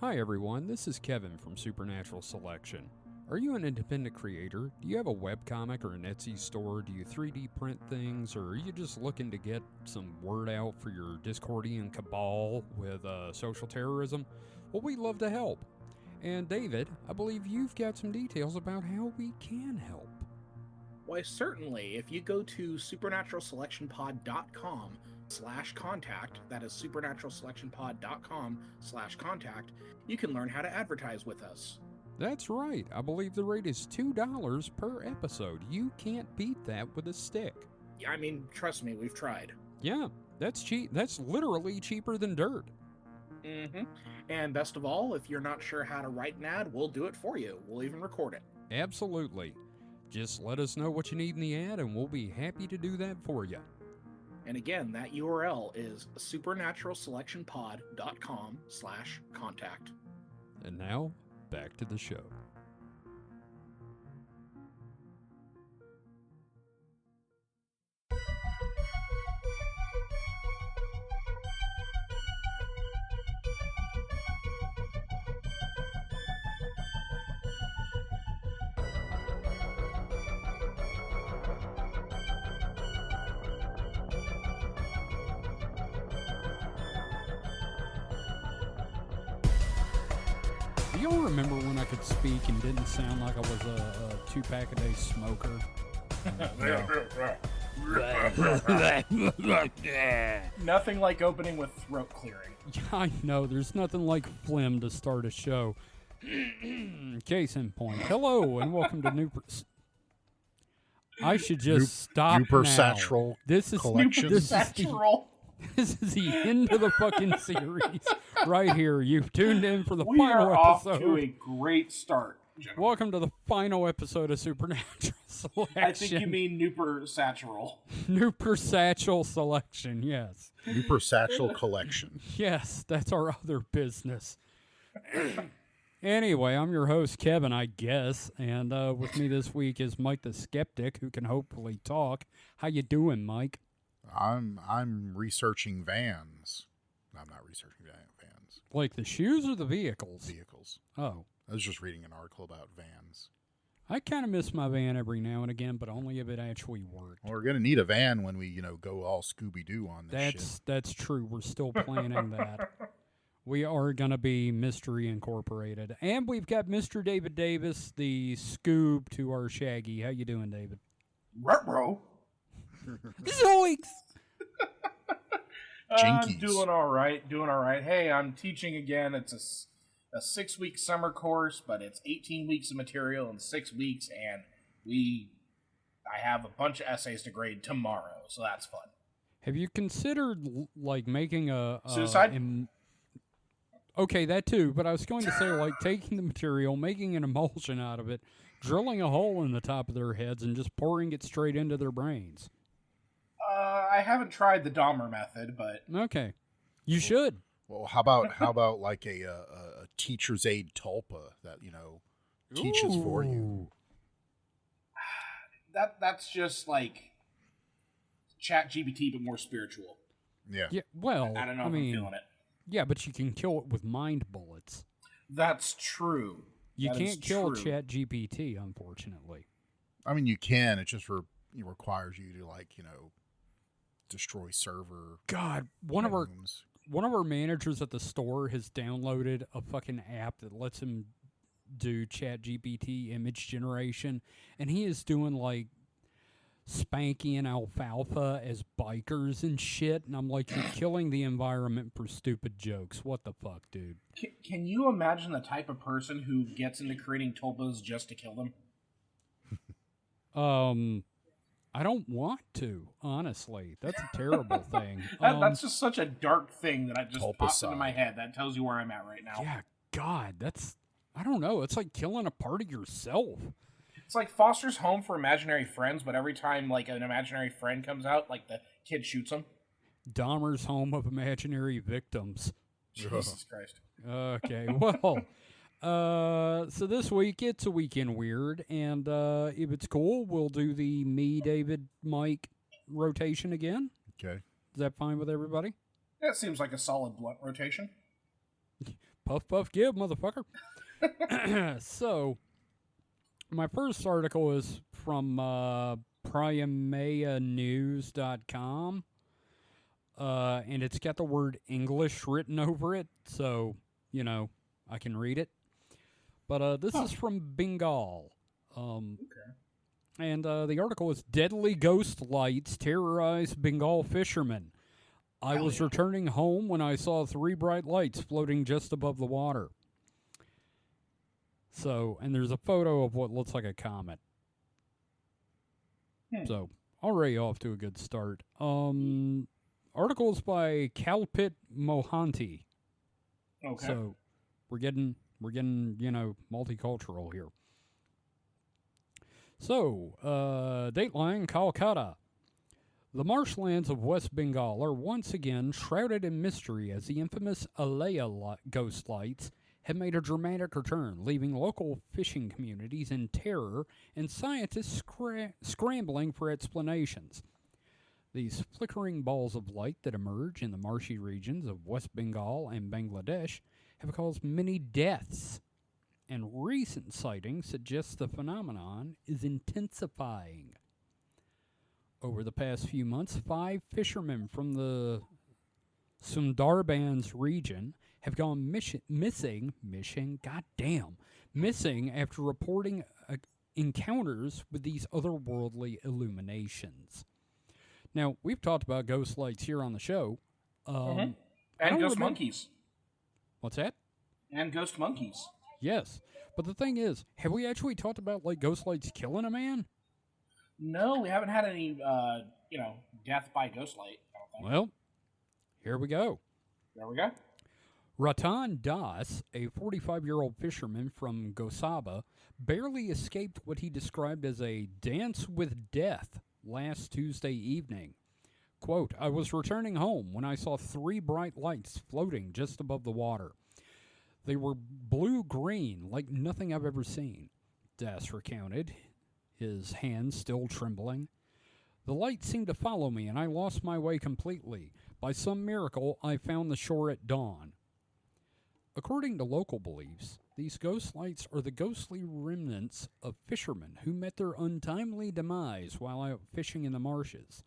Hi everyone, this is Kevin from Supernatural Selection. Are you an independent creator? Do you have a webcomic or an Etsy store? Do you 3D print things? Or are you just looking to get some word out for your Discordian cabal with social terrorism? Well, we'd love to help. And David, I believe you've got some details about how we can help. Why, certainly. If you go to supernaturalselectionpod.com/contact, that is supernaturalselectionpod.com/contact, you can learn how to advertise with us. That's right. I believe the rate is $2 per episode. You can't beat that with a stick. I mean, trust me, we've tried. Yeah, that's cheap. That's literally cheaper than dirt. And best of all, if you're not sure how to write an ad, we'll do it for you. We'll even record it. Absolutely. Just let us know what you need in the ad, and we'll be happy to do that for you. And again, that URL is supernaturalselectionpod.com/contact. And now, back to the show. Do y'all remember when I could speak and didn't sound like I was a 2-pack-a-day smoker? Nothing like opening with throat clearing. Yeah, I know. There's nothing like phlegm to start a show. Case in point. Hello, and welcome to NuperSachel. I should just stop NuperSachel now. This is collection. This is the end of the fucking series right here. You've tuned in for the We final are off episode. to a great start, gentlemen. Welcome to the final episode of Supernatural Selection. I think you mean NuperSachel. NuperSachel Selection, yes. NuperSachel collection. Yes, that's our other business. Anyway, I'm your host, Kevin, I guess, and with me this week is Mike the Skeptic, who can hopefully talk. How you doing, Mike? I'm researching vans. I'm not researching vans. Like the shoes or the vehicles? Vehicles. Oh. I was just reading an article about vans. I kind of miss my van every now and again, but only if it actually worked. Well, we're gonna need a van when we, go all Scooby-Doo on this shit. That's true. We're still planning that. We are going to be Mystery Incorporated. And we've got Mr. David Davis, the Scoob to our Shaggy. How you doing, David? Ruh-roh. Zoinks! Jinkies. I'm doing all right. Hey, I'm teaching again. It's a 6-week summer course, but it's 18 weeks of material in 6 weeks, and I have a bunch of essays to grade tomorrow, so that's fun. Have you considered, making a... Suicide? Okay, that too, but I was going to say, taking the material, making an emulsion out of it, drilling a hole in the top of their heads, and just pouring it straight into their brains. I haven't tried the Dahmer method, but... Okay. You should. Well, how about like a teacher's aid tulpa that, teaches for you? That's just like ChatGPT, but more spiritual. Yeah. Yeah, well, I don't know if I'm feeling it. Yeah, but you can kill it with mind bullets. That's true. You can't kill ChatGPT, unfortunately. I mean, you can. It just requires you to, destroy server. God, one of our managers at the store has downloaded a fucking app that lets him do ChatGPT image generation, and he is doing Spanky and Alfalfa as bikers and shit, and I'm like, you're killing the environment for stupid jokes. What the fuck, dude? Can you imagine the type of person who gets into creating tulpas just to kill them? I don't want to, honestly. That's a terrible thing. That's just such a dark thing that I just popped Tulpicide. into my head. That tells you where I'm at right now. Yeah, God, I don't know. It's like killing a part of yourself. It's like Foster's Home for Imaginary Friends, but every time an imaginary friend comes out, the kid shoots him. Dahmer's Home of Imaginary Victims. Jesus Christ. Okay, well, so this week it's a Weekend Weird, and if it's cool, we'll do the me, David, Mike rotation again. Okay. Is that fine with everybody? That seems like a solid blunt rotation. Puff, puff, give, motherfucker. So, my first article is from primanews.com. And it's got the word English written over it, so, I can read it. But this is from Bengal. Okay. And the article is Deadly Ghost Lights Terrorize Bengal Fishermen. I was returning home when I saw 3 bright lights floating just above the water. So, and there's a photo of what looks like a comet. So, already off to a good start. Articles by Kalpit Mohanty. Okay. So, we're getting multicultural here. So, Dateline, Calcutta. The marshlands of West Bengal are once again shrouded in mystery as the infamous Alaya ghost lights have made a dramatic return, leaving local fishing communities in terror and scientists scrambling for explanations. These flickering balls of light that emerge in the marshy regions of West Bengal and Bangladesh have caused many deaths, and recent sightings suggest the phenomenon is intensifying. Over the past few months, 5 fishermen from the Sundarbans region have gone missing after reporting encounters with these otherworldly illuminations. Now, we've talked about ghost lights here on the show. And ghost monkeys. What's that? And ghost monkeys. Yes. But the thing is, have we actually talked about, ghost lights killing a man? No, we haven't had any, death by ghost light, I don't think. Well, here we go. There we go. Ratan Das, a 45-year-old fisherman from Gosaba, barely escaped what he described as a dance with death last Tuesday evening. Quote, I was returning home when I saw 3 bright lights floating just above the water. They were blue-green, like nothing I've ever seen, Das recounted, his hands still trembling. The light seemed to follow me, and I lost my way completely. By some miracle, I found the shore at dawn. According to local beliefs, these ghost lights are the ghostly remnants of fishermen who met their untimely demise while out fishing in the marshes.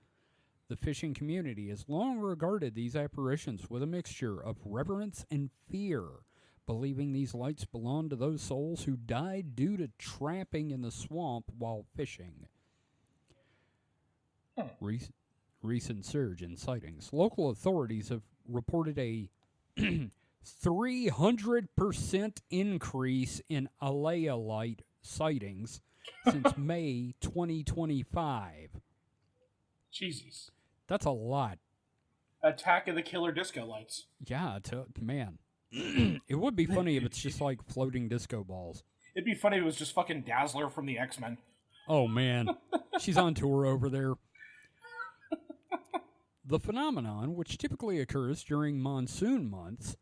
The fishing community has long regarded these apparitions with a mixture of reverence and fear, believing these lights belong to those souls who died due to trapping in the swamp while fishing. Recent surge in sightings. Local authorities have reported a 300% increase in Alaya light sightings since May 2025. Jesus. That's a lot. Attack of the Killer Disco Lights. Yeah, man. It would be funny if it's just like floating disco balls. It'd be funny if it was just fucking Dazzler from the X-Men. Oh, man. She's on tour over there. The phenomenon, which typically occurs during monsoon months,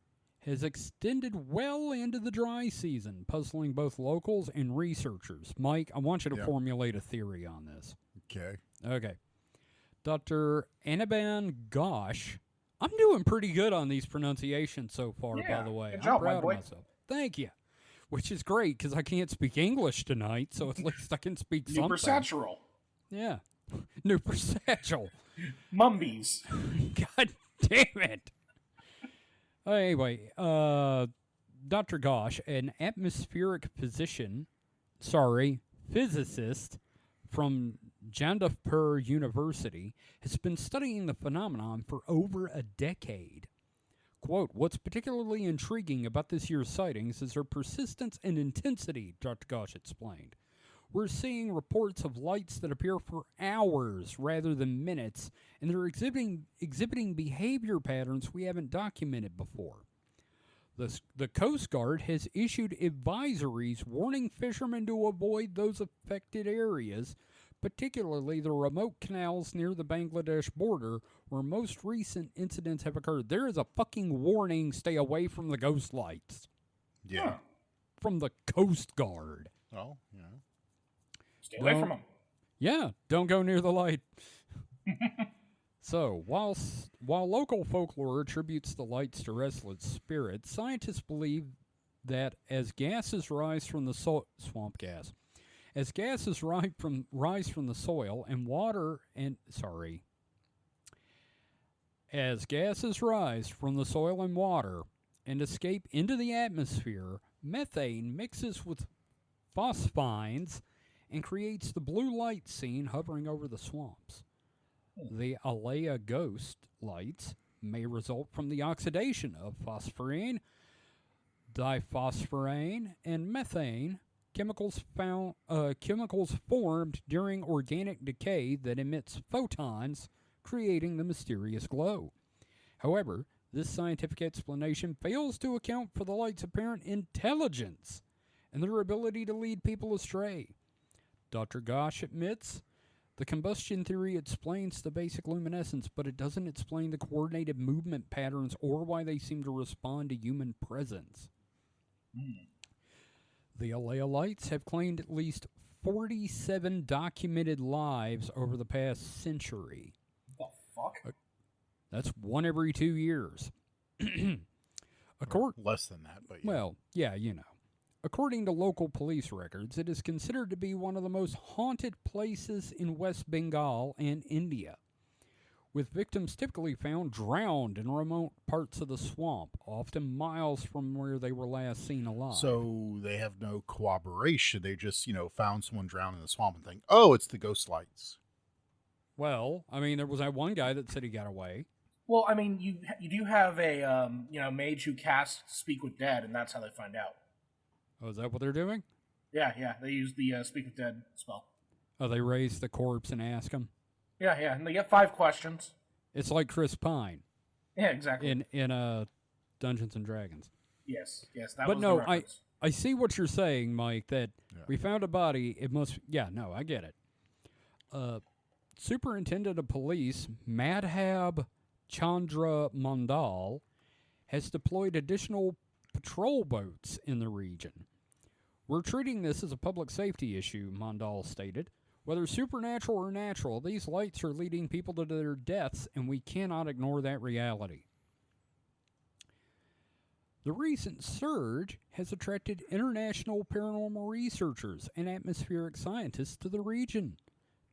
has extended well into the dry season, puzzling both locals and researchers. Mike, I want you to formulate a theory on this. Okay. Dr. Aniban Ghosh. I'm doing pretty good on these pronunciations so far, by the way. Good job, I'm proud my boy. of myself. Thank you. Which is great, because I can't speak English tonight, so at least I can speak something. NuperSachel. Yeah. NuperSachel. Mumbies. God damn it. Anyway, Dr. Ghosh, an atmospheric physicist from Jandavpur University, has been studying the phenomenon for over a decade. Quote, what's particularly intriguing about this year's sightings is their persistence and intensity, Dr. Ghosh explained. We're seeing reports of lights that appear for hours rather than minutes, and they're exhibiting behavior patterns we haven't documented before. The Coast Guard has issued advisories warning fishermen to avoid those affected areas, particularly the remote canals near the Bangladesh border where most recent incidents have occurred. There is a fucking warning, stay away from the ghost lights. Yeah. From the Coast Guard. Oh, yeah. Stay away from them. Yeah, don't go near the light. So, while local folklore attributes the lights to restless spirits, scientists believe that as gases rise from the swamp gas, as gases rise from the soil and water and as gases rise from the soil and water and escape into the atmosphere, methane mixes with phosphines and creates the blue light seen hovering over the swamps. The Alea ghost lights may result from the oxidation of phosphorine, diphosphorane, and methane, chemicals formed during organic decay that emits photons, creating the mysterious glow. However, this scientific explanation fails to account for the light's apparent intelligence and their ability to lead people astray. Dr. Gosh admits the combustion theory explains the basic luminescence, but it doesn't explain the coordinated movement patterns or why they seem to respond to human presence. The Alea lights have claimed at least 47 documented lives over the past century. What the fuck? That's one every 2 years. Less than that, but yeah. Well, yeah, you know. According to local police records, it is considered to be one of the most haunted places in West Bengal and India, with victims typically found drowned in remote parts of the swamp, often miles from where they were last seen alive. So they have no corroboration. They just, found someone drowned in the swamp and think, oh, it's the ghost lights. Well, I mean, there was that one guy that said he got away. Well, I mean, you do have a mage who casts Speak with Dead, and that's how they find out. Oh, is that what they're doing? Yeah, they use the Speak with Dead spell. Oh, they raise the corpse and ask him? Yeah, and they get 5 questions. It's like Chris Pine. Yeah, exactly. In Dungeons and Dragons. Yes, that but was no, the reference. I see what you're saying, Mike, that we found a body, it must... Yeah, no, I get it. Superintendent of Police, Madhab Chandra Mandal, has deployed additional patrol boats in the region. We're treating this as a public safety issue, Mandal stated. Whether supernatural or natural, these lights are leading people to their deaths, and we cannot ignore that reality. The recent surge has attracted international paranormal researchers and atmospheric scientists to the region.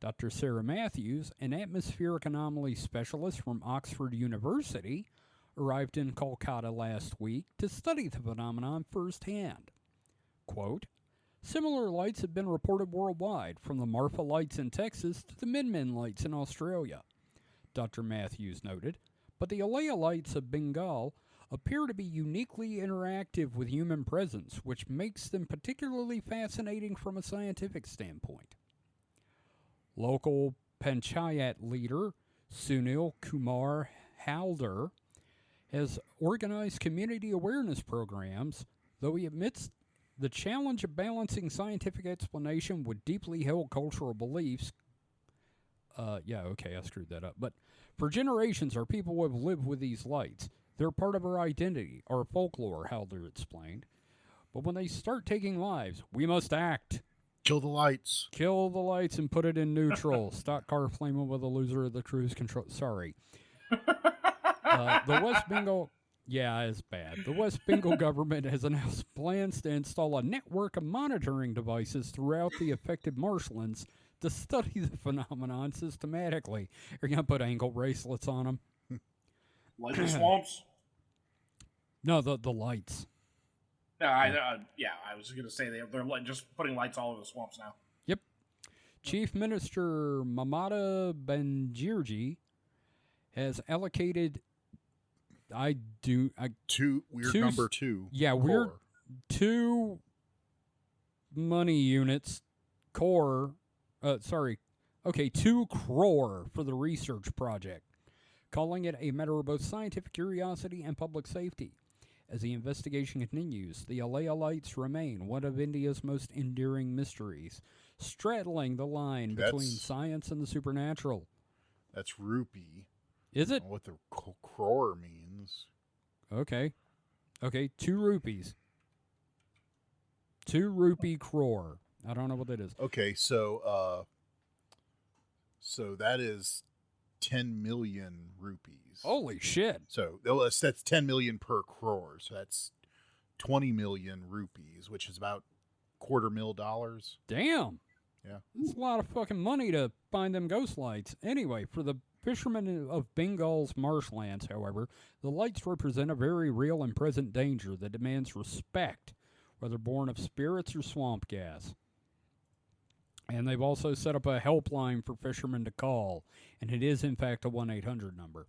Dr. Sarah Matthews, an atmospheric anomaly specialist from Oxford University, arrived in Kolkata last week to study the phenomenon firsthand. Quote, similar lights have been reported worldwide, from the Marfa lights in Texas to the Min lights in Australia, Dr. Matthews noted, but the Alea lights of Bengal appear to be uniquely interactive with human presence, which makes them particularly fascinating from a scientific standpoint. Local Panchayat leader Sunil Kumar Halder has organized community awareness programs, though he admits the challenge of balancing scientific explanation with deeply held cultural beliefs. I screwed that up. But for generations, our people have lived with these lights. They're part of our identity, our folklore, Halder explained. But when they start taking lives, we must act. Kill the lights. Kill the lights and put it in neutral. Stock car flaming with a loser of the cruise control. Sorry. The West Bengal... Yeah, it's bad. The West Bengal government has announced plans to install a network of monitoring devices throughout the affected marshlands to study the phenomenon systematically. You're going to put ankle bracelets on them? Like the swamps? No, the lights. No, I was going to say they're just putting lights all over the swamps now. Yep. Chief Minister Mamata Banjirji has allocated... number two. Yeah, weird 2 money units, 2 crore for the research project, calling it a matter of both scientific curiosity and public safety. As the investigation continues, the Alea lights remain one of India's most enduring mysteries, straddling the line between science and the supernatural. That's rupee. Is it? I don't know what the crore means. Okay, 2 rupees. 2 rupee crore. I don't know what that is. Okay, so that is 10 million rupees. Holy shit. So that's 10 million per crore. So that's 20 million rupees, which is about $250,000. Damn. Yeah. That's a lot of fucking money to find them ghost lights. Anyway, for the fishermen of Bengal's marshlands, however, the lights represent a very real and present danger that demands respect, whether born of spirits or swamp gas. And they've also set up a helpline for fishermen to call, and it is, in fact, a 1-800 number.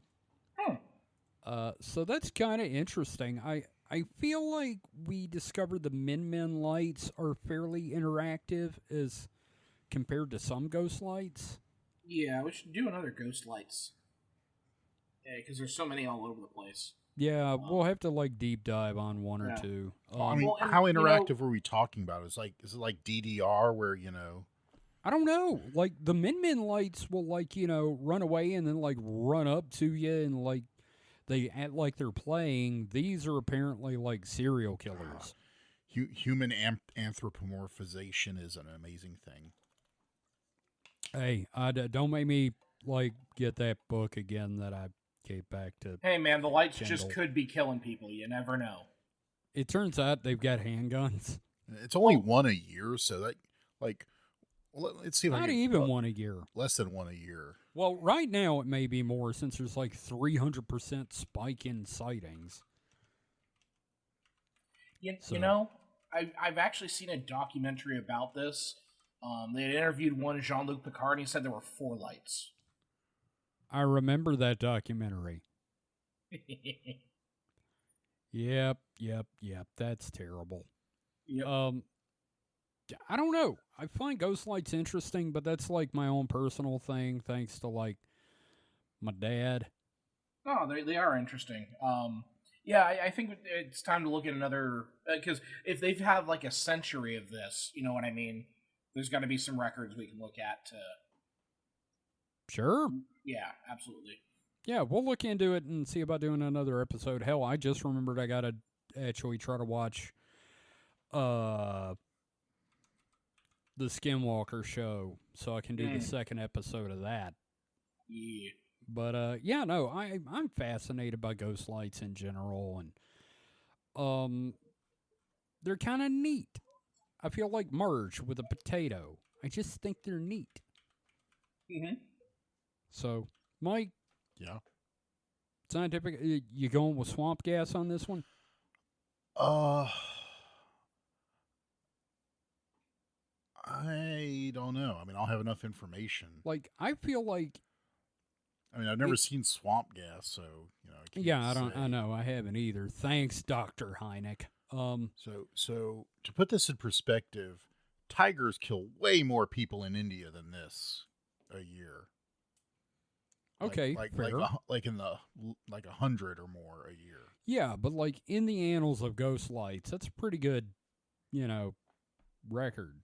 So that's kind of interesting. I feel like we discovered the Min lights are fairly interactive as compared to some ghost lights. Yeah, we should do another ghost lights. Yeah, because there's so many all over the place. Yeah, we'll have to like deep dive on one or two. I mean, Well, and, how you know- interactive were we talking about? Is it like DDR where, you know? I don't know. Like the Min lights will like, you know, run away and then like run up to you and like they act like they're playing. These are apparently like serial killers. Human anthropomorphization is an amazing thing. Hey, don't make me like get that book again that I gave back to. Hey, man, the lights Kindle. just could be killing people. You never know. It turns out they've got handguns. It's only one a year, so that, like, let's see if I Not can, even one a year. less than one a year. Well, right now it may be more since there's like 300% spike in sightings. You know, I've actually seen a documentary about this. They had interviewed one Jean-Luc Picard, and he said there were 4 lights. I remember that documentary. Yep. That's terrible. Yep. I don't know. I find ghost lights interesting, but that's like my own personal thing, thanks to like my dad. Oh, they are interesting. Yeah, I think it's time to look at another, because if they've had like a century of this, you know what I mean? There's got to be some records we can look at to. Sure. Yeah, absolutely. Yeah, we'll look into it and see about doing another episode. Hell, I just remembered I gotta actually try to watch the Skinwalker show so I can do the second episode of that. Yeah. But yeah, no, I'm fascinated by ghost lights in general, and they're kind of neat. I feel like Marge with a potato. I just think they're neat. Mm-hmm. So, Mike, Yeah. scientific, you going with swamp gas on this one? I don't know. I mean, I'll have enough information. Like, I feel like, I mean, I've never seen swamp gas, so you know. I can't yeah, say. I know, I haven't either. Thanks, Dr. Hynek. So to put this in perspective, tigers kill way more people in India than this a year. Okay, fair. Like in the 100 or more a year. Yeah, but like in the annals of ghost lights, that's a pretty good, record.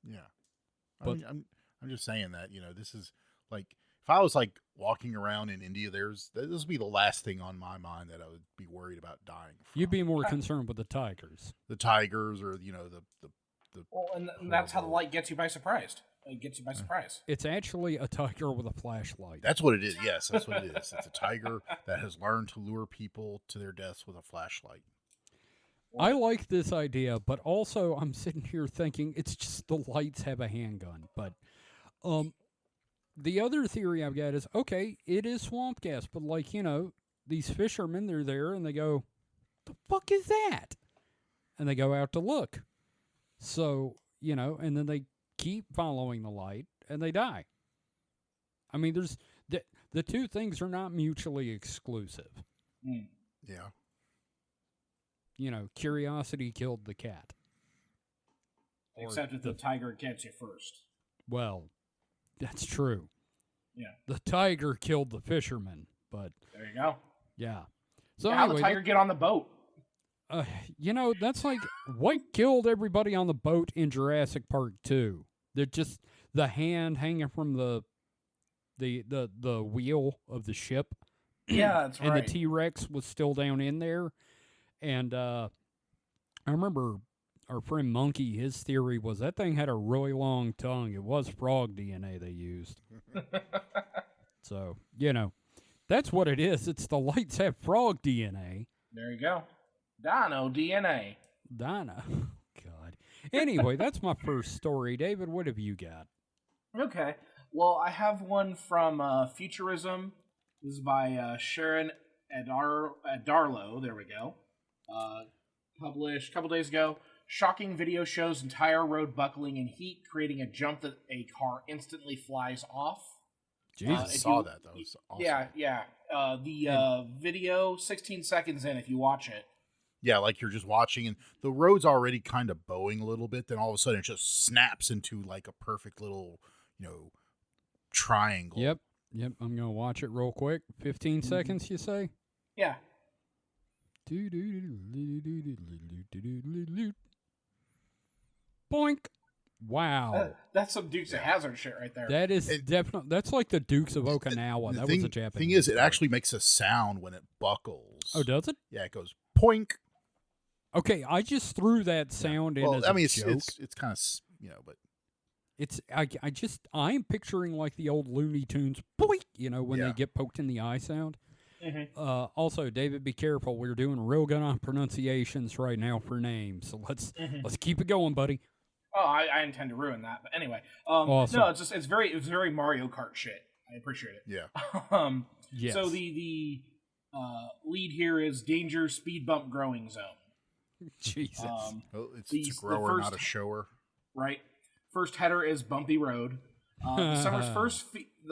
Yeah, But I'm just saying that this is like if I was like walking around in India, this would be the last thing on my mind that I would be worried about dying from. you'd be more concerned with the tigers. The tigers or the Well, and that's how the light gets you by surprise. It gets you by surprise. It's actually a tiger with a flashlight. That's what it is. Yes, that's what it is. It's a tiger that has learned to lure people to their deaths with a flashlight. I like this idea, but also I'm sitting here thinking it's just the lights have a handgun. But the other theory I've got is, okay, it is swamp gas, but like, these fishermen, they're there and they go, the fuck is that? And they go out to look. So, and then they keep following the light and they die. I mean, there's the two things are not mutually exclusive. Mm. Yeah. Curiosity killed the cat. Except if the tiger gets you first. Well, that's true. Yeah. The tiger killed the fisherman, but There you go. yeah. So How'd anyway, the tiger get on the boat? that's like what killed everybody on the boat in Jurassic Park 2. They're just the hand hanging from the wheel of the ship. Yeah, that's and right. the T-Rex was still down in there. And I remember our friend Monkey, his theory was that thing had a really long tongue. It was frog DNA they used. So, that's what it is. It's the lights have frog DNA. There you go. Dino DNA. Dino. God. Anyway, that's my first story. David, what have you got? Okay. Well, I have one from Futurism. This is by Sharon Darlow. There we go. Published a couple days ago. Shocking video shows entire road buckling in heat, creating a jump that a car instantly flies off. Jesus. I saw that. That was awesome. Yeah. The video, 16 seconds in, if you watch it. Yeah, like you're just watching, and the road's already kind of bowing a little bit. Then all of a sudden, it just snaps into like a perfect little, triangle. Yep. I'm gonna watch it real quick. 15 seconds, you say? Yeah. Boink. Wow. That's some Dukes of Hazzard shit right there. That is definitely. That's like the Dukes of Okinawa. That was a Japanese. Thing is, it actually makes a sound when it buckles. Oh, does it? Yeah, it goes poink. Okay, I just threw that sound in as a joke. It's kind of but it's I'm picturing like the old Looney Tunes, boink, when they get poked in the eye sound. Mm-hmm. Also, David, be careful. We're doing real good on pronunciations right now for names, so let's keep it going, buddy. Oh, I intend to ruin that, but anyway. Awesome. No, it's very Mario Kart shit. I appreciate it. Yeah. Yes. So the lead here is danger speed bump growing zone. Jesus. Well, it's a grower, not a shower. Right. First header is bumpy road. The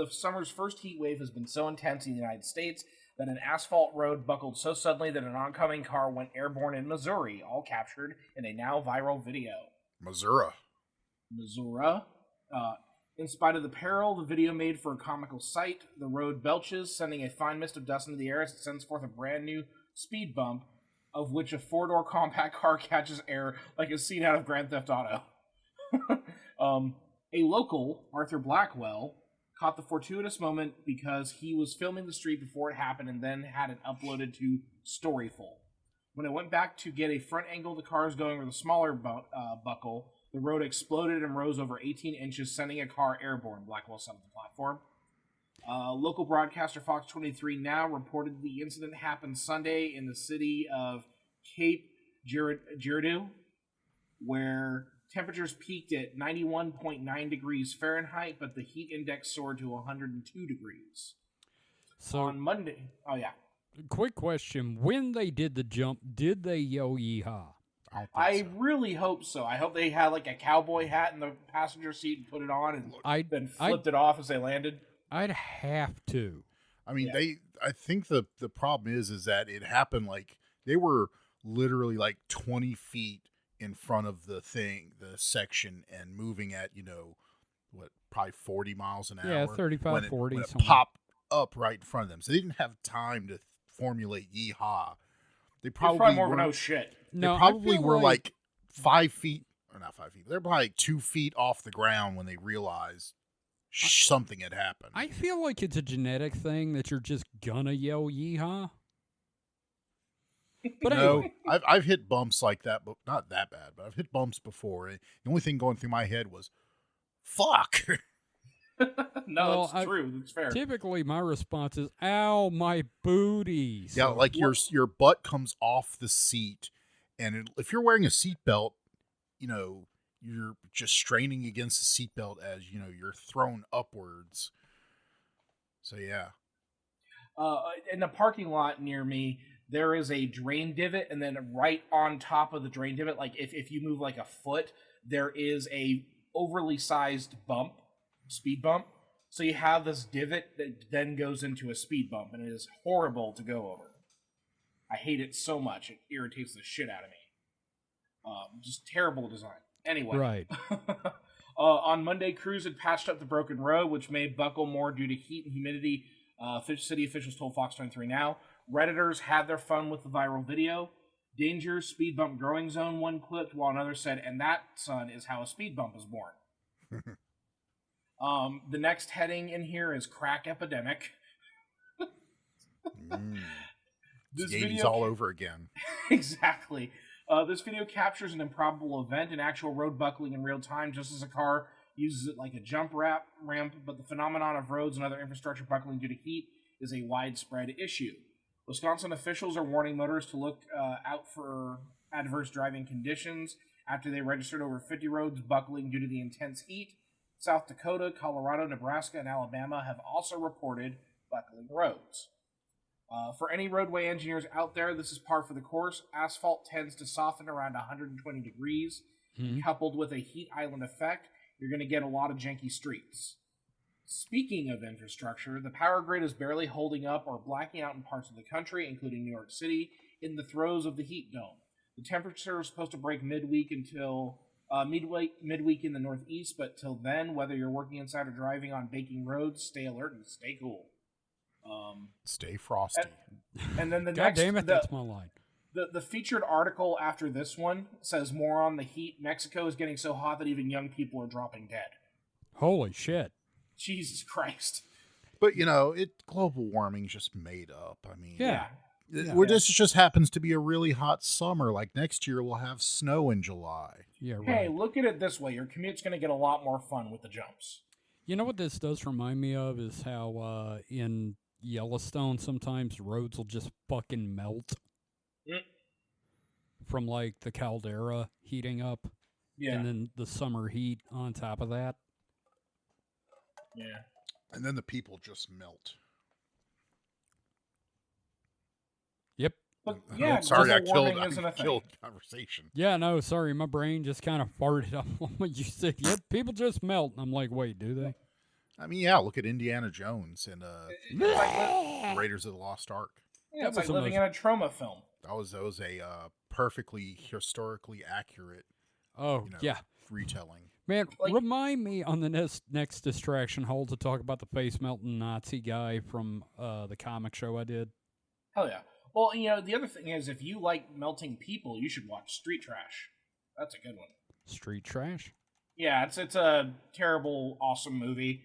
summer's first heat wave has been so intense in the United States that an asphalt road buckled so suddenly that an oncoming car went airborne in Missouri, all captured in a now viral video. Missouri. In spite of the peril, the video made for a comical sight. The road belches, sending a fine mist of dust into the air as it sends forth a brand new speed bump, of which a four-door compact car catches air like a scene out of Grand Theft Auto. A local, Arthur Blackwell, caught the fortuitous moment because he was filming the street before it happened and then had it uploaded to Storyful. When it went back to get a front angle of the cars going with a smaller buckle, the road exploded and rose over 18 inches, sending a car airborne, Blackwell said on the platform. Local broadcaster Fox 23 Now reported the incident happened Sunday in the city of Cape Girardeau, where temperatures peaked at 91.9 degrees Fahrenheit, but the heat index soared to 102 degrees. So on Monday, quick question: when they did the jump, did they yell "yeehaw"? I really hope so. I hope they had like a cowboy hat in the passenger seat and put it on, and then flipped it off as they landed. I'd have to. I mean, I think the problem is that it happened like they were literally like 20 feet in front of the section, and moving at, probably 40 miles an hour. Yeah, 35, 40. When it popped up right in front of them. So they didn't have time to formulate yeehaw. They probably more of an oh shit. They probably were like 5 feet, or not 5 feet, they're probably like 2 feet off the ground when they realized something had happened. I feel like it's a genetic thing that you're just gonna yell yeehaw. But anyway. I've hit bumps like that, but not that bad. But I've hit bumps before. And the only thing going through my head was, "Fuck." No, it's true. It's fair. Typically, my response is, "Ow, my booty." Yeah, like your butt comes off the seat, and if you're wearing a seatbelt, you're just straining against the seatbelt as you're thrown upwards. So yeah. In the parking lot near me, there is a drain divot, and then right on top of the drain divot, like if you move like a foot, there is a overly sized speed bump. So you have this divot that then goes into a speed bump, and it is horrible to go over. I hate it so much. It irritates the shit out of me. Just terrible design. Anyway. Right. On Monday, crews had patched up the broken road, which may buckle more due to heat and humidity. City officials told Fox 23 Now. Redditors had their fun with the viral video. Danger, speed bump growing zone, one clipped, while another said, "And that, son, is how a speed bump is born." The next heading in here is crack epidemic. This video's all over again. Exactly. This video captures an improbable event, an actual road buckling in real time, just as a car uses it like a jump ramp, but the phenomenon of roads and other infrastructure buckling due to heat is a widespread issue. Wisconsin officials are warning motorists to look out for adverse driving conditions after they registered over 50 roads buckling due to the intense heat. South Dakota, Colorado, Nebraska, and Alabama have also reported buckling roads. For any roadway engineers out there, this is par for the course. Asphalt tends to soften around 120 degrees. Coupled with a heat island effect, you're going to get a lot of janky streets. Speaking of infrastructure, the power grid is barely holding up or blacking out in parts of the country, including New York City, in the throes of the heat dome. The temperature is supposed to break midweek until midweek in the Northeast, but till then, whether you're working inside or driving on baking roads, stay alert and stay cool. Stay frosty. And then the God next, damn it, that's my line. The featured article after this one says more on the heat. Mexico is getting so hot that even young people are dropping dead. Holy shit. Jesus Christ. But, global warming's just made up. I mean, Yeah. This just happens to be a really hot summer. Like next year, we'll have snow in July. Yeah, right. Hey, look at it this way. Your commute's going to get a lot more fun with the jumps. You know what this does remind me of is how in Yellowstone sometimes roads will just fucking melt from like the caldera heating up. Yeah. And then the summer heat on top of that. Yeah. And then the people just melt. Yep. But yeah, sorry, I global killed, warming isn't a thing. killed conversation. Yeah, no, sorry. My brain just kind of farted up when you said, yep, people just melt. And I'm like, wait, do they? I mean, yeah, look at Indiana Jones and It's like Raiders of the Lost Ark. Yeah, it's That was like living in a trauma film. That was a perfectly historically accurate Oh, yeah. retelling. Man, Like- remind me on the next distraction hole to talk about the face melting Nazi guy from the comic show I did. Hell yeah. Well, the other thing is, if you like melting people, you should watch Street Trash. That's a good one. Street trash? Yeah, it's a terrible, awesome movie.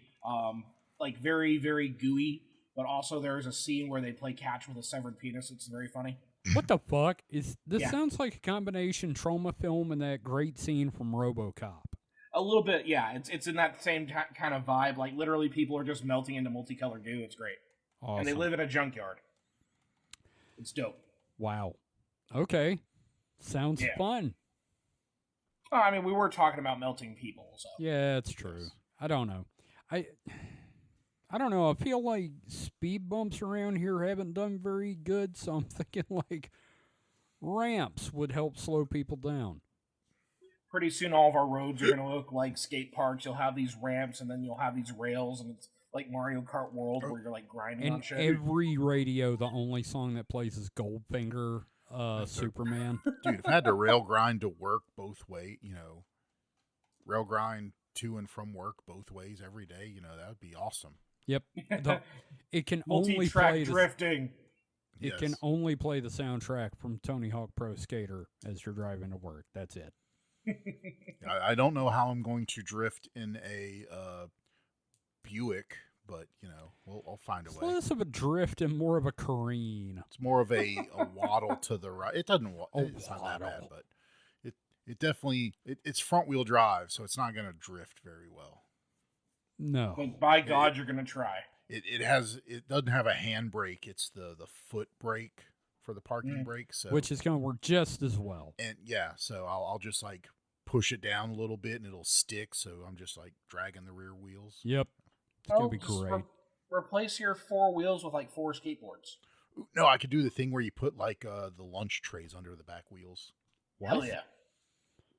Like very, very gooey, but also there's a scene where they play catch with a severed penis. It's very funny. What the fuck? This Yeah. sounds like a combination trauma film and that great scene from RoboCop. A little bit, yeah. It's in that same kind of vibe. Like literally, people are just melting into multicolored goo. It's great, Awesome. and they live in a junkyard. It's dope. Wow. Okay. Sounds Yeah. fun. Oh, I mean, we were talking about melting people, so Yeah, it's true. I don't know. I don't know. I feel like speed bumps around here haven't done very good, so I'm thinking like ramps would help slow people down. pretty soon all of our roads are going to look like skate parks. You'll have these ramps, and then you'll have these rails, and it's like Mario Kart World where you're like grinding on And shit. every radio, the only song that plays is Goldfinger, Superman. Dude, if I had to rail grind to work both ways, rail grind to and from work both ways every day, that would be awesome. Yep. It can only Multi-track play drifting. It can only play the soundtrack from Tony Hawk Pro Skater as you're driving to work. That's it. I don't know how I'm going to drift in a Buick, but I'll find a It's way. less of a drift and more of a careen. It's more of a waddle to the right. It doesn't. A It's not that bad, waddle. but it definitely it's front wheel drive, so it's not going to drift very well. No. But by God, you're going to try. It doesn't have a handbrake. It's the foot brake for the parking brake. So Which is going to work just as well. and yeah, so I'll just like push it down a little bit and it'll stick. So I'm just like dragging the rear wheels. Yep. It's going to be just great. replace your 4 wheels with like 4 skateboards. No, I could do the thing where you put like the lunch trays under the back wheels. Hell yeah.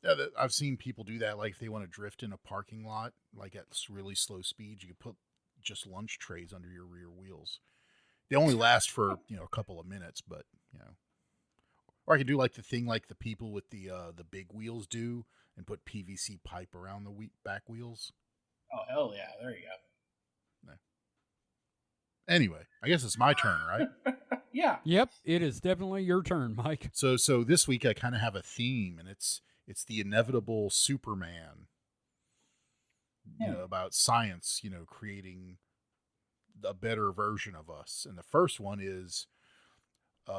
Yeah, I've seen people do that. Like if they want to drift in a parking lot, like at really slow speeds, you can put just lunch trays under your rear wheels. They only last for a couple of minutes, but or I could do like the thing like the people with the big wheels do, and put PVC pipe around the back wheels. Oh, hell yeah. There you go. Anyway, I guess it's my turn, right? Yeah. Yep. It is definitely your turn, Mike. So this week I kind of have a theme, and it's the inevitable Superman. About science, creating a better version of us. And the first one is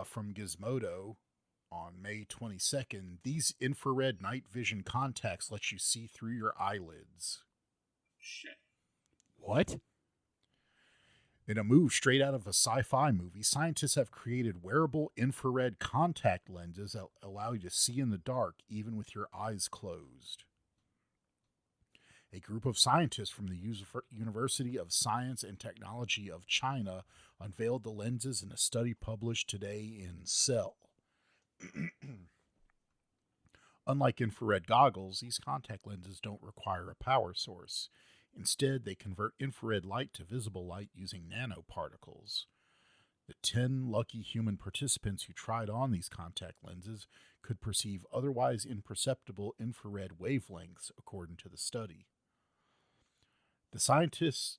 from Gizmodo on May 22nd. These infrared night vision contacts let you see through your eyelids. Shit. What? In a move straight out of a sci-fi movie, scientists have created wearable infrared contact lenses that allow you to see in the dark even with your eyes closed. A group of scientists from the University of Science and Technology of China unveiled the lenses in a study published today in Cell. Unlike infrared goggles, these contact lenses don't require a power source. Instead, they convert infrared light to visible light using nanoparticles. The 10 lucky human participants who tried on these contact lenses could perceive otherwise imperceptible infrared wavelengths, according to the study. The scientists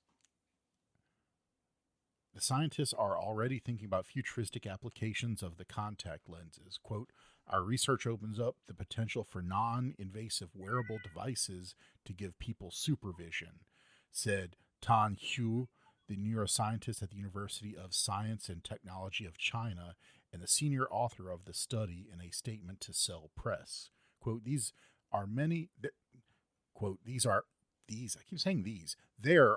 are already thinking about futuristic applications of the contact lenses. Quote, our research opens up the potential for non-invasive wearable devices to give people supervision, said Tan Hu, the neuroscientist at the University of Science and Technology of China and the senior author of the study, in a statement to Cell Press. Quote, there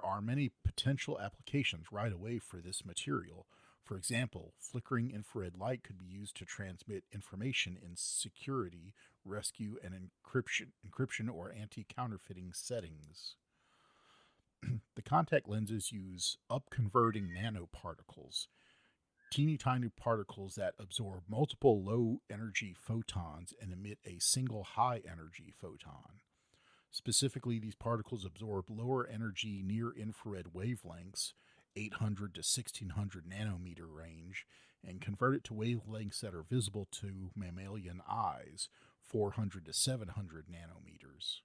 are many potential applications right away for this material. For example, flickering infrared light could be used to transmit information in security, rescue, and encryption or anti-counterfeiting settings. The contact lenses use upconverting nanoparticles, teeny tiny particles that absorb multiple low-energy photons and emit a single high-energy photon. Specifically, these particles absorb lower energy near-infrared wavelengths, 800 to 1600 nanometer range, and convert it to wavelengths that are visible to mammalian eyes, 400 to 700 nanometers.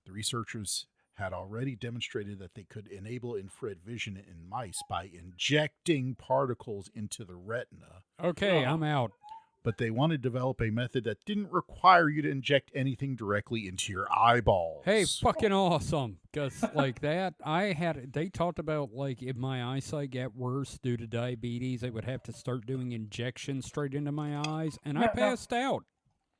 The researchers had already demonstrated that they could enable infrared vision in mice by injecting particles into the retina. Okay, I'm out. But they wanted to develop a method that didn't require you to inject anything directly into your eyeballs. Hey, fucking awesome. Because, like that, they talked about, like, if my eyesight get worse due to diabetes, they would have to start doing injections straight into my eyes, and I passed out.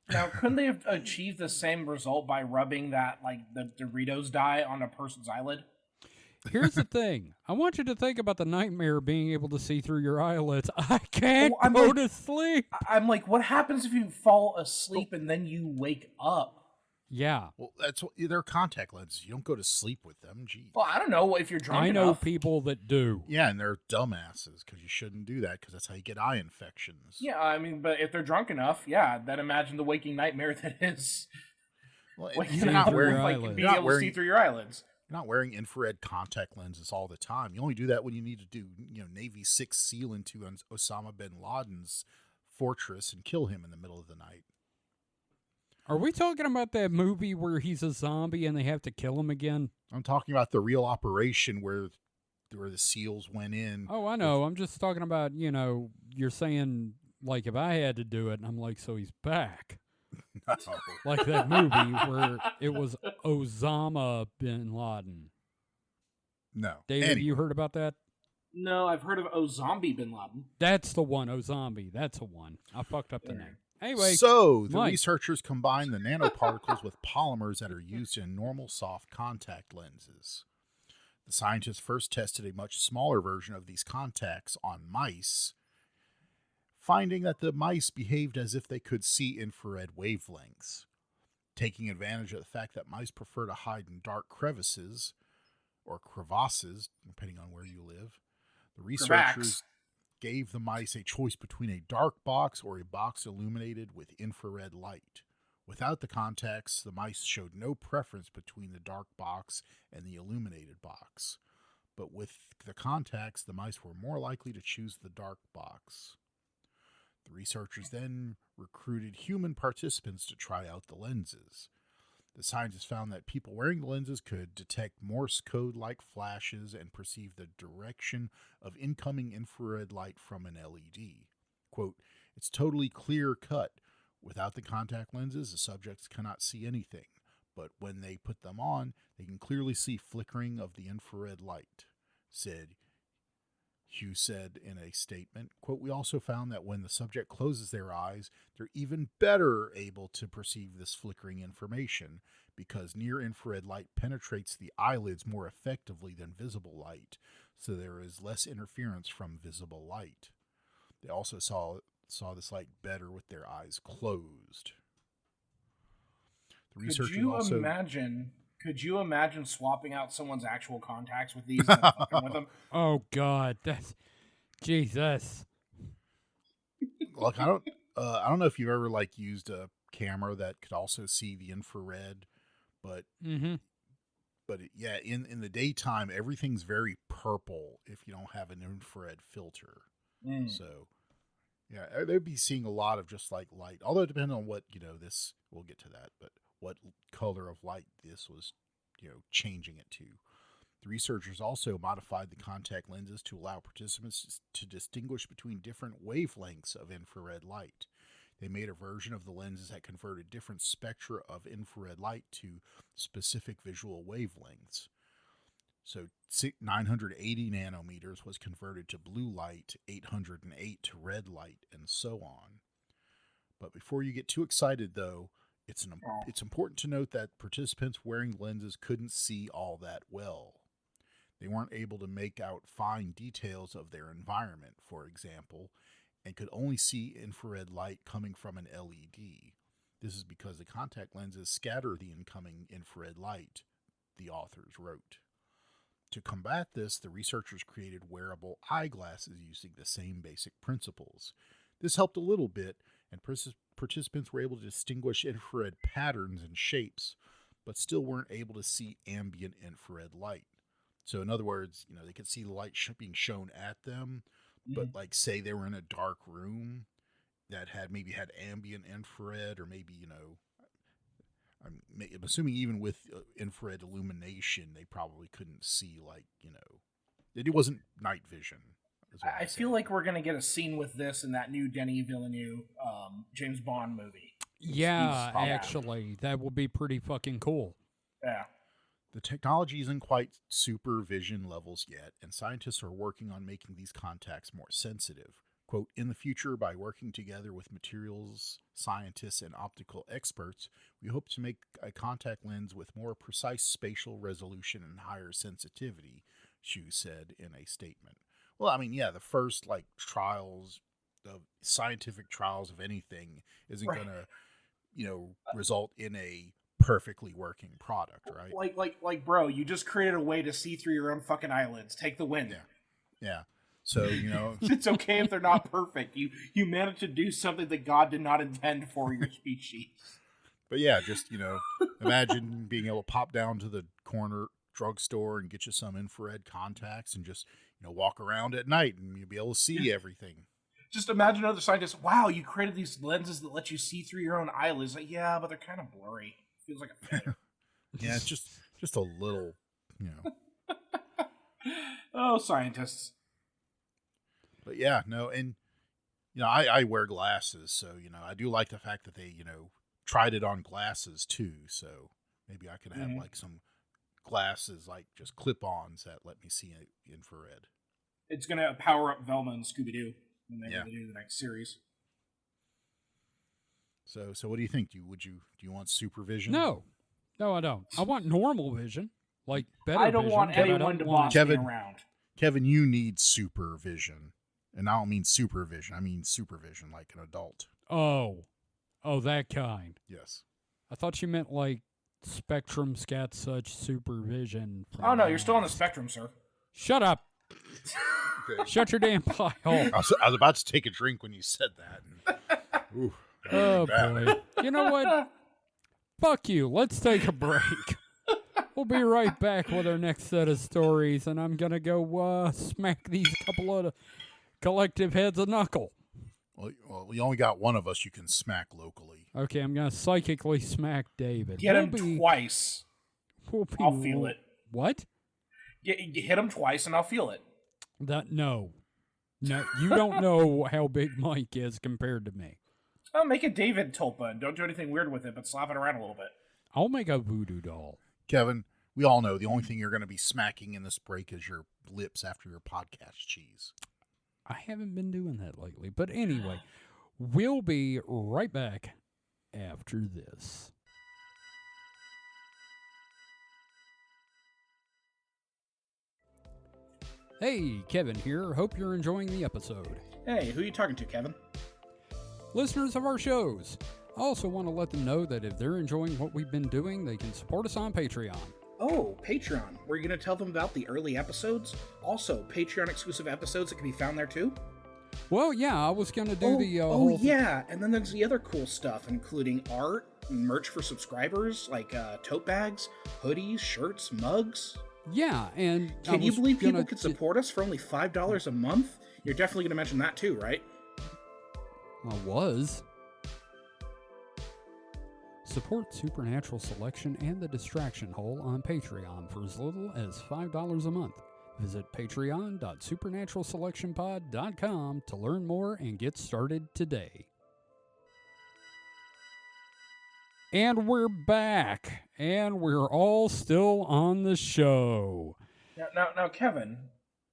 Now, couldn't they have achieved the same result by rubbing that, like, the Doritos dye on a person's eyelid? Here's the thing. I want you to think about the nightmare of being able to see through your eyelids. I can't go to sleep. I'm like, what happens if you fall asleep and then you wake up? Yeah. Well, they're contact lenses. You don't go to sleep with them. Geez. Well, I don't know if you're drunk enough. I know people that do. Yeah, and they're dumbasses because you shouldn't do that because that's how you get eye infections. Yeah, I mean, but if they're drunk enough, yeah, then imagine the waking nightmare that is. Well, you're not wearing, being able to see through your eyelids. You're not wearing infrared contact lenses all the time. You only do that when you need to do, Navy 6 SEAL into Osama bin Laden's fortress and kill him in the middle of the night. Are we talking about that movie where he's a zombie and they have to kill him again? I'm talking about the real operation where the SEALs went in. Oh, I know. I'm just talking about, you're saying, like, if I had to do it, and I'm like, so he's back. No. Like that movie where it was Osama bin Laden. No. David, anyway. You heard about that? No, I've heard of Zombie bin Laden. That's the one, Zombie. That's the one. I fucked up the name. Anyway. So, the researchers combine the nanoparticles with polymers that are used in normal soft contact lenses. The scientists first tested a much smaller version of these contacts on mice, finding that the mice behaved as if they could see infrared wavelengths. Taking advantage of the fact that mice prefer to hide in dark crevices, or crevasses, depending on where you live, the researchers gave the mice a choice between a dark box or a box illuminated with infrared light. Without the contacts, the mice showed no preference between the dark box and the illuminated box. But with the contacts, the mice were more likely to choose the dark box. The researchers then recruited human participants to try out the lenses. The scientists found that people wearing the lenses could detect Morse code-like flashes and perceive the direction of incoming infrared light from an LED. Quote, it's totally clear-cut. Without the contact lenses, the subjects cannot see anything, but when they put them on, they can clearly see flickering of the infrared light, said Hugh said in a statement, quote, "We also found that when the subject closes their eyes, they're even better able to perceive this flickering information because near-infrared light penetrates the eyelids more effectively than visible light, so there is less interference from visible light. They also saw this light better with their eyes closed." The researchers also Could you imagine swapping out someone's actual contacts with these and then fucking with them? Oh God, that's Jesus. Look, I don't know if you've ever like used a camera that could also see the infrared, but Mm-hmm. yeah, in the daytime everything's very purple if you don't have an infrared filter. So yeah, they'd be seeing a lot of just like light. Although depending on what this, we'll get to that, but what color of light this was, changing it to. The researchers also modified the contact lenses to allow participants to distinguish between different wavelengths of infrared light. They made a version of the lenses that converted different spectra of infrared light to specific visual wavelengths. So 980 nanometers was converted to blue light, 808 to red light, and so on. But before you get too excited, though, it's important to note that participants wearing lenses couldn't see all that well. They weren't able to make out fine details of their environment, for example, and could only see infrared light coming from an LED. This is because the contact lenses scatter the incoming infrared light, the authors wrote. To combat this, the researchers created wearable eyeglasses using the same basic principles. This helped a little bit, and participants were able to distinguish infrared patterns and shapes, but still weren't able to see ambient infrared light. So in other words, they could see the light being shown at them, but like say they were in a dark room that maybe had ambient infrared, or maybe, I'm assuming even with infrared illumination, they probably couldn't see it wasn't night vision. I feel like we're going to get a scene with this in that new Denis Villeneuve James Bond movie. Yeah, actually, that would be pretty fucking cool. Yeah. The technology isn't quite supervision levels yet, and scientists are working on making these contacts more sensitive. Quote, "In the future, by working together with materials scientists and optical experts, we hope to make a contact lens with more precise spatial resolution and higher sensitivity," Xu said in a statement. Well, I mean, yeah, the first trials of scientific trials of anything isn't going to, result in a perfectly working product, right? Like, bro, you just created a way to see through your own fucking eyelids. Take the win. Yeah. So, it's okay if they're not perfect. You managed to do something that God did not intend for your species. But yeah, just, imagine being able to pop down to the corner drugstore and get you some infrared contacts and just, walk around at night and you'll be able to see everything. Just imagine other scientists, wow, you created these lenses that let you see through your own eyelids. Like, yeah, but they're kind of blurry. Feels like a failure. Yeah, it's just a little, Oh, scientists. But yeah, no, and I wear glasses, so I do like the fact that they tried it on glasses too. So maybe I could have some glasses just clip-ons that let me see infrared. It's gonna power up Velma and Scooby-Doo when they do the next series. So what do you think? Do you want supervision? No, I don't. I want normal vision, like better. I don't vision, want anyone to boss me around. Kevin, you need supervision, and I don't mean supervision. I mean supervision, like an adult. Oh, that kind. Yes. I thought you meant like Spectrum's got such supervision. Oh no, you're still on the spectrum, sir. Shut up. Okay. Shut your damn pie hole. I was about to take a drink when you said that. Ooh, oh boy. You know what? Fuck you. Let's take a break. We'll be right back with our next set of stories, and I'm gonna go smack these couple of collective heads of knuckle. Well, we only got one of us you can smack locally. Okay, I'm gonna psychically smack David. Get him twice. I'll feel it. What? Hit him twice, and I'll feel it. No, you don't know how big Mike is compared to me. Oh, make a David tulpa and don't do anything weird with it, but slap it around a little bit. I'll make a voodoo doll. Kevin, we all know the only thing you're going to be smacking in this break is your lips after your podcast cheese. I haven't been doing that lately. But anyway, we'll be right back after this. Hey, Kevin here. Hope you're enjoying the episode. Hey, who are you talking to, Kevin? Listeners of our shows, I also want to let them know that if they're enjoying what we've been doing, they can support us on Patreon. Oh, Patreon. Were you going to tell them about the early episodes? Also, Patreon exclusive episodes that can be found there too? Well, yeah, I was going to do the whole yeah, and then there's the other cool stuff, including art, merch for subscribers, like tote bags, hoodies, shirts, mugs. Yeah, and can you believe people could support us for only $5 a month? You're definitely going to mention that too, right? I was. Support Supernatural Selection and The Distraction Hole on Patreon for as little as $5 a month. Visit patreon.supernaturalselectionpod.com to learn more and get started today. And we're back, and we're all still on the show. Now, Kevin,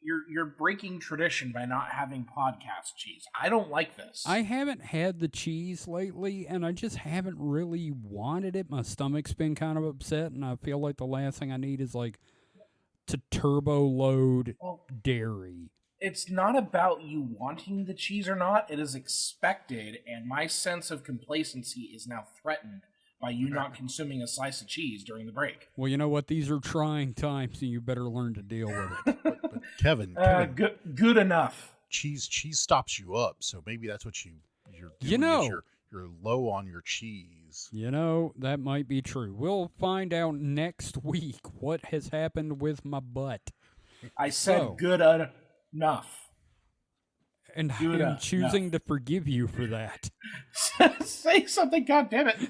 you're breaking tradition by not having podcast cheese. I don't like this. I haven't had the cheese lately, and I just haven't really wanted it. My stomach's been kind of upset, and I feel like the last thing I need is like to turbo load dairy. It's not about you wanting the cheese or not. It is expected, and my sense of complacency is now threatened by you not consuming a slice of cheese during the break. Well, you know what? These are trying times, and you better learn to deal with it. But Kevin, good enough. Cheese stops you up, so maybe that's what you're doing. You know, you're low on your cheese. You know, that might be true. We'll find out next week what has happened with my butt. I said good enough. And I'm choosing to forgive you for that. Say something, goddammit.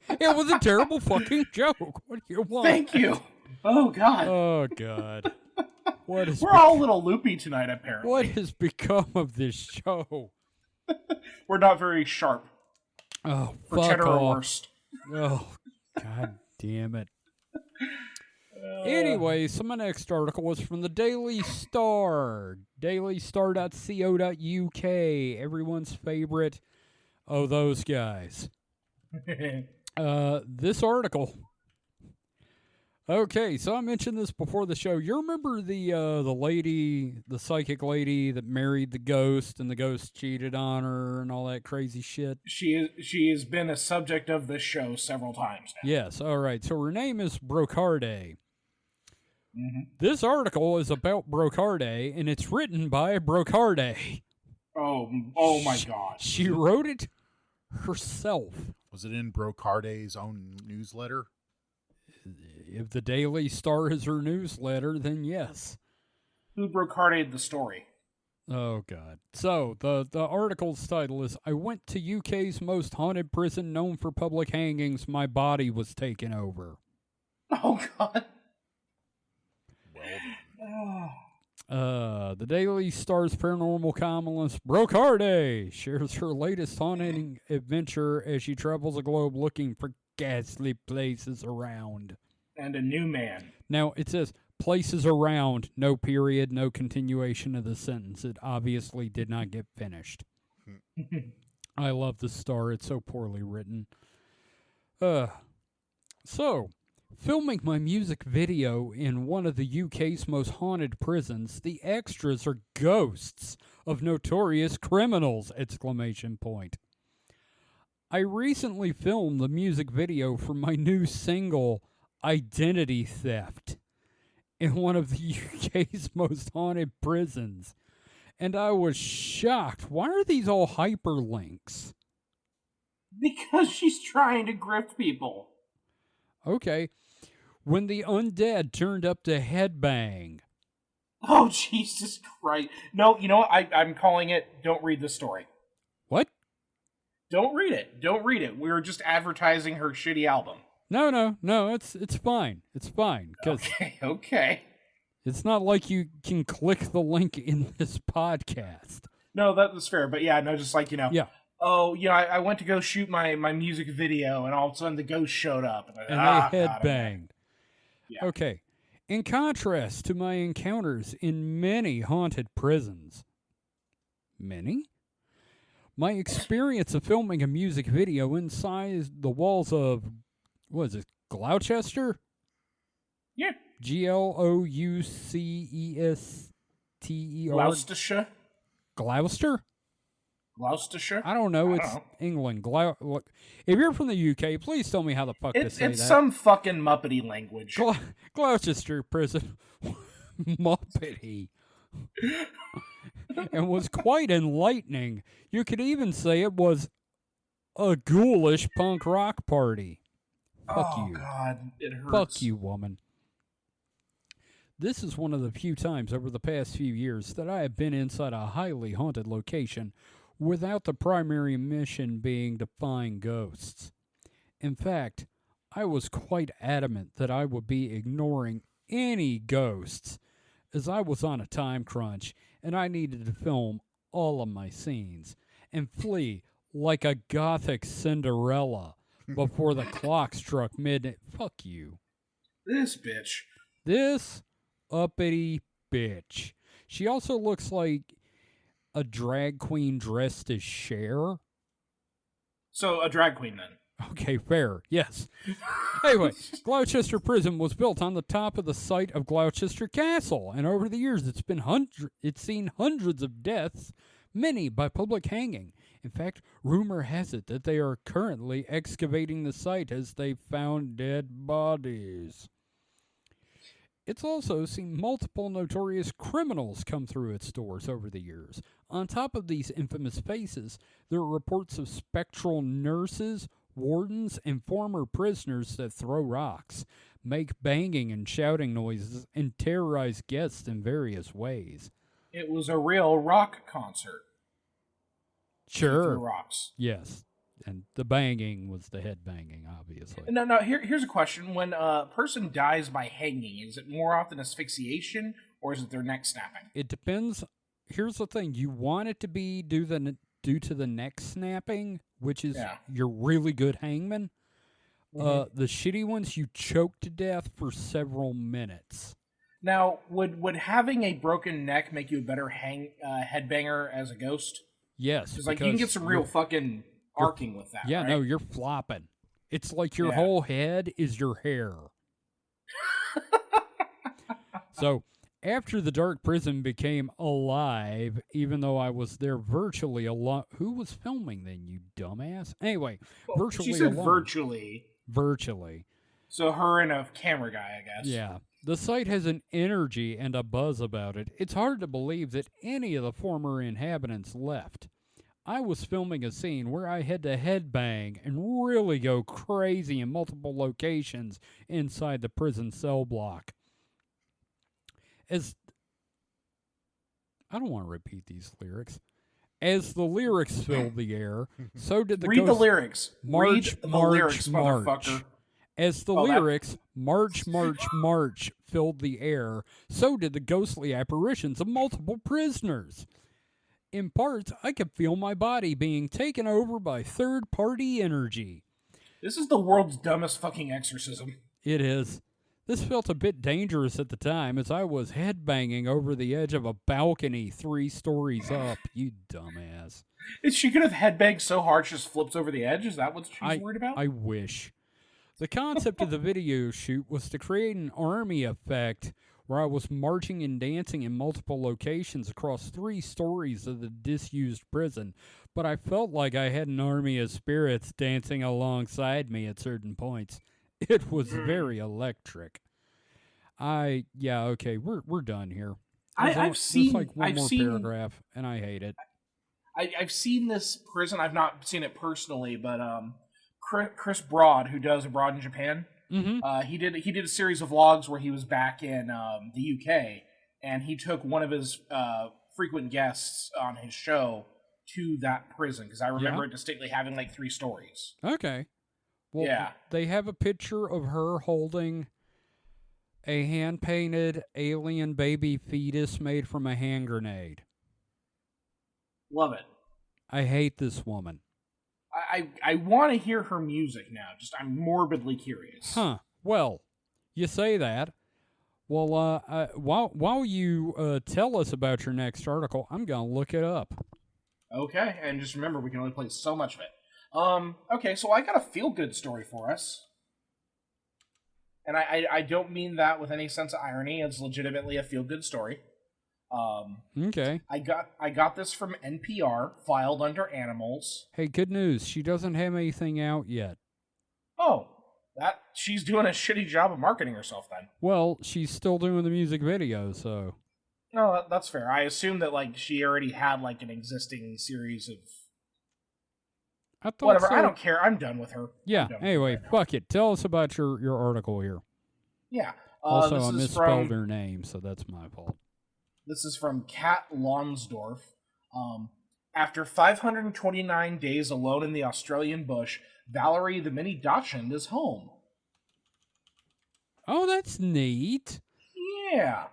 It was a terrible fucking joke. What do you want? Thank you. Oh, God. Oh, God. We're all a little loopy tonight, apparently. What has become of this show? We're not very sharp. Oh, for fuck cheddar off. or worst. Oh, God damn it. Anyway, so my next article was from the Daily Star, dailystar.co.uk, everyone's favorite. Oh, those guys. This article. Okay, so I mentioned this before the show. You remember the lady, the psychic lady that married the ghost, and the ghost cheated on her and all that crazy shit? She has been a subject of this show several times now. Yes, all right. So her name is Brocarde. Mm-hmm. This article is about Brocarde, and it's written by Brocarde. Oh my God. She wrote it herself. Was it in Brocarde's own newsletter? If the Daily Star is her newsletter, then yes. Who Brocarde'd the story? Oh, God. So, the article's title is, I went to UK's most haunted prison known for public hangings. My body was taken over. Oh, God. The Daily Star's paranormal columnist Brocarde shares her latest haunting adventure as she travels the globe looking for ghastly places around. And a new man. Now, it says places around, no period, no continuation of the sentence. It obviously did not get finished. I love the Star. It's so poorly written. So, filming my music video in one of the UK's most haunted prisons, the extras are ghosts of notorious criminals! ! I recently filmed the music video for my new single, Identity Theft, in one of the UK's most haunted prisons. And I was shocked. Why are these all hyperlinks? Because she's trying to grift people. Okay. When the undead turned up to headbang. Oh, Jesus Christ. No, you know what? I'm calling it, don't read the story. What? Don't read it. Don't read it. We were just advertising her shitty album. No, it's fine. It's fine. Okay. It's not like you can click the link in this podcast. No, that was fair. But yeah, no, just like, Yeah. Oh, I went to go shoot my music video, and all of a sudden the ghost showed up. And they headbanged. Yeah. Okay. In contrast to my encounters in many haunted prisons, many? My experience of filming a music video inside the walls of, what is it, Gloucester? Yeah. Gloucester? Gloucestershire. Gloucester? Gloucestershire. I don't know. I It's don't know. England. If you're from the UK, please tell me how the fuck to say It's that. some fucking Muppety language. Gloucester prison. Muppety. And was quite enlightening. You could even say it was a ghoulish punk rock party. Fuck Oh you. God, it hurts. Fuck you, woman. This is one of the few times over the past few years that I have been inside a highly haunted location without the primary mission being to find ghosts. In fact, I was quite adamant that I would be ignoring any ghosts, as I was on a time crunch and I needed to film all of my scenes and flee like a gothic Cinderella before the clock struck midnight. Fuck you. This bitch. This uppity bitch. She also looks like a drag queen dressed as Cher. So a drag queen then. Okay, fair. Yes. Anyway, Gloucester Prison was built on the top of the site of Gloucester Castle, and over the years it's seen hundreds of deaths, many by public hanging. In fact, rumor has it that they are currently excavating the site as they found dead bodies. It's also seen multiple notorious criminals come through its doors over the years. On top of these infamous faces, there are reports of spectral nurses, wardens, and former prisoners that throw rocks, make banging and shouting noises, and terrorize guests in various ways. It was a real rock concert. Sure. Through rocks. Yes. And the banging was the head banging, obviously. No. Here's a question: when a person dies by hanging, is it more often asphyxiation or is it their neck snapping? It depends. Here's the thing: you want it to be due to the neck snapping, which is your really good hangman. The shitty ones, you choke to death for several minutes. Now, would having a broken neck make you a better headbanger as a ghost? Yes, because like you can get some real fucking arcing with that. Yeah, right? no, you're flopping. It's like your whole head is your hair. So, after the dark prison became alive, even though I was there virtually alone. Who was filming then, you dumbass? Anyway, virtually she said alone. Virtually. So her and a camera guy, I guess. Yeah. The site has an energy and a buzz about it. It's hard to believe that any of the former inhabitants left. I was filming a scene where I had to headbang and really go crazy in multiple locations inside the prison cell block. I don't want to repeat these lyrics. As the lyrics filled the air, so did the Read the ghost lyrics. march, Read the march, lyrics, march. motherfucker. As the lyrics march, march, march filled the air, so did the ghostly apparitions of multiple prisoners. In parts, I could feel my body being taken over by third-party energy. This is the world's dumbest fucking exorcism. It is. This felt a bit dangerous at the time as I was headbanging over the edge of a balcony 3 stories up. You dumbass. Is she could have headbanged so hard she just flips over the edge? Is that what she's worried about? I wish. The concept of the video shoot was to create an army effect where I was marching and dancing in multiple locations across 3 stories of the disused prison, but I felt like I had an army of spirits dancing alongside me at certain points. It was very electric. We're done here. I've seen like one more paragraph, and I hate it. I've seen this prison. I've not seen it personally, but Chris Broad, who does Abroad in Japan, he did a series of vlogs where he was back in the UK, and he took one of his frequent guests on his show to that prison because I remember it distinctly having like 3 stories. Okay. Well, they have a picture of her holding a hand-painted alien baby fetus made from a hand grenade. Love it. I hate this woman. I want to hear her music now. I'm morbidly curious. Huh. Well, You say that. Well, while you tell us about your next article, I'm going to look it up. Okay, and just remember, we can only play so much of it. Okay, so I got a feel-good story for us. And I don't mean that with any sense of irony. It's legitimately a feel-good story. Okay. I got this from NPR, filed under Animals. Hey, good news. She doesn't have anything out yet. Oh, that she's doing a shitty job of marketing herself then. Well, she's still doing the music video, so. No, that's fair. I assume that she already had an existing series of. I thought Whatever. so. I don't care. I'm done with her. Yeah. Anyway, fuck it. Tell us about your article here. Yeah. Also, I misspelled her name, so that's my fault. This is from Kat Lonsdorf. After 529 days alone in the Australian bush, Valerie the mini Dachshund is home. Oh, that's neat. Yeah.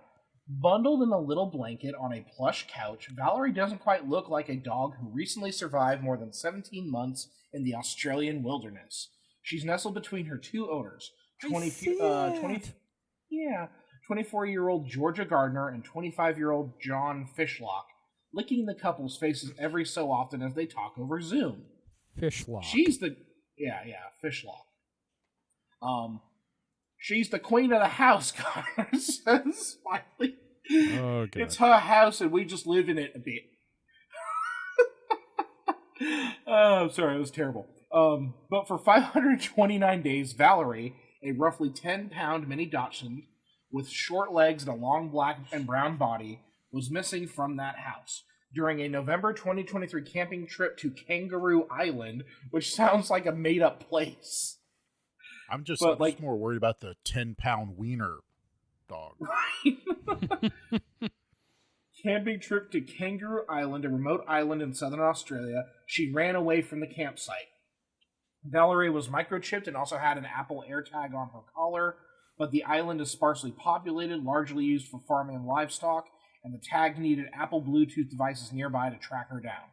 Bundled in a little blanket on a plush couch, Valerie doesn't quite look like a dog who recently survived more than 17 months in the Australian wilderness. She's nestled between her two owners, 24-year-old Georgia Gardner and 25-year-old John Fishlock, licking the couple's faces every so often as they talk over Zoom. Fishlock. Fishlock. She's the queen of the house, Connor says smiling. Okay. It's her house and we just live in it a bit. I'm sorry, it was terrible. But for 529 days, Valerie, a roughly 10-pound mini Dachshund with short legs and a long black and brown body, was missing from that house during a November 2023 camping trip to Kangaroo Island, which sounds like a made-up place. I'm just more worried about the 10-pound wiener dog. Camping trip to Kangaroo Island, a remote island in southern Australia. She ran away from the campsite. Valerie was microchipped and also had an Apple AirTag on her collar, but the island is sparsely populated, largely used for farming and livestock, and the tag needed Apple Bluetooth devices nearby to track her down.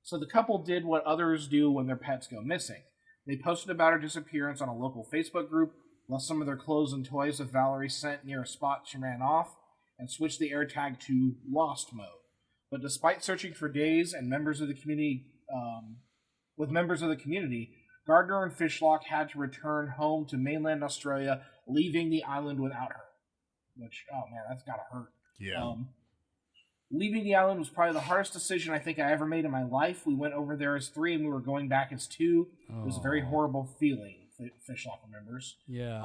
So the couple did what others do when their pets go missing. They posted about her disappearance on a local Facebook group, left some of their clothes and toys that Valerie sent near a spot she ran off, and switched the AirTag to lost mode. But despite searching for days and members of the community, Gardner and Fishlock had to return home to mainland Australia, leaving the island without her. Which, oh man, that's gotta hurt. Yeah. Leaving the island was probably the hardest decision I think I ever made in my life. We went over there as 3 and we were going back as 2. It was a very horrible feeling, Fishlock remembers. Yeah.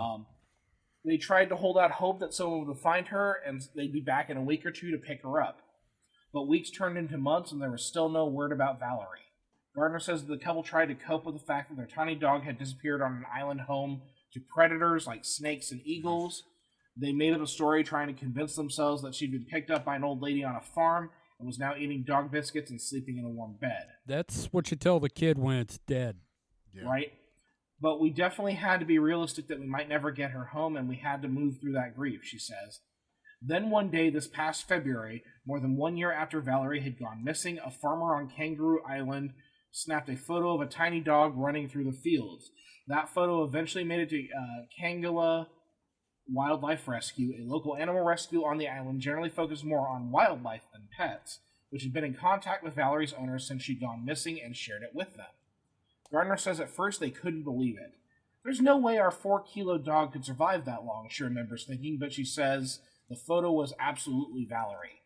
They tried to hold out hope that someone would find her and they'd be back in a week or 2 to pick her up. But weeks turned into months and there was still no word about Valerie. Gardner says that the couple tried to cope with the fact that their tiny dog had disappeared on an island home to predators like snakes and eagles. They made up a story trying to convince themselves that she'd been picked up by an old lady on a farm and was now eating dog biscuits and sleeping in a warm bed. That's what you tell the kid when it's dead. Yeah. Right? But we definitely had to be realistic that we might never get her home, and we had to move through that grief, she says. Then one day this past February, more than 1 year after Valerie had gone missing, a farmer on Kangaroo Island snapped a photo of a tiny dog running through the fields. That photo eventually made it to Kangala Wildlife Rescue, a local animal rescue on the island generally focused more on wildlife than pets, which had been in contact with Valerie's owners since she'd gone missing and shared it with them. Gardner says at first they couldn't believe it. There's no way our 4-kilo dog could survive that long, she remembers thinking, but she says the photo was absolutely Valerie.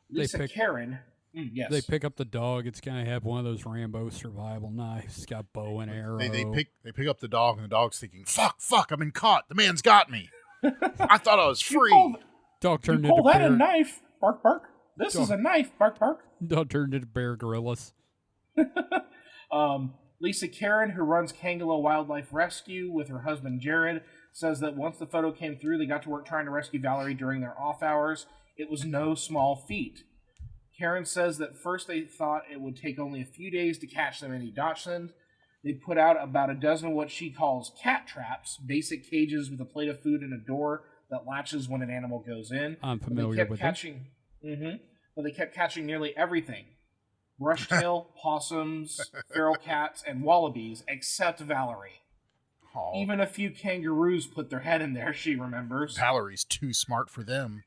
Lisa Karen... yes. They pick up the dog. It's going to have one of those Rambo survival knives. It's got bow and arrow. They pick up the dog, and the dog's thinking, fuck, I've been caught. The man's got me. I thought I was free. Dog turned you call into that a knife? Bark, bark. This is a knife. Bark, bark. Dog turned into Bear Grylls. Lisa Karen, who runs Kangala Wildlife Rescue with her husband Jared, says that once the photo came through, they got to work trying to rescue Valerie during their off hours. It was no small feat. Karen says that first they thought it would take only a few days to catch the mini Dachshund. They put out about a dozen what she calls cat traps, basic cages with a plate of food and a door that latches when an animal goes in. I'm familiar with catching, But they kept catching nearly everything. Brushtail, possums, feral cats, and wallabies, except Valerie. Aw. Even a few kangaroos put their head in there, she remembers. Valerie's too smart for them.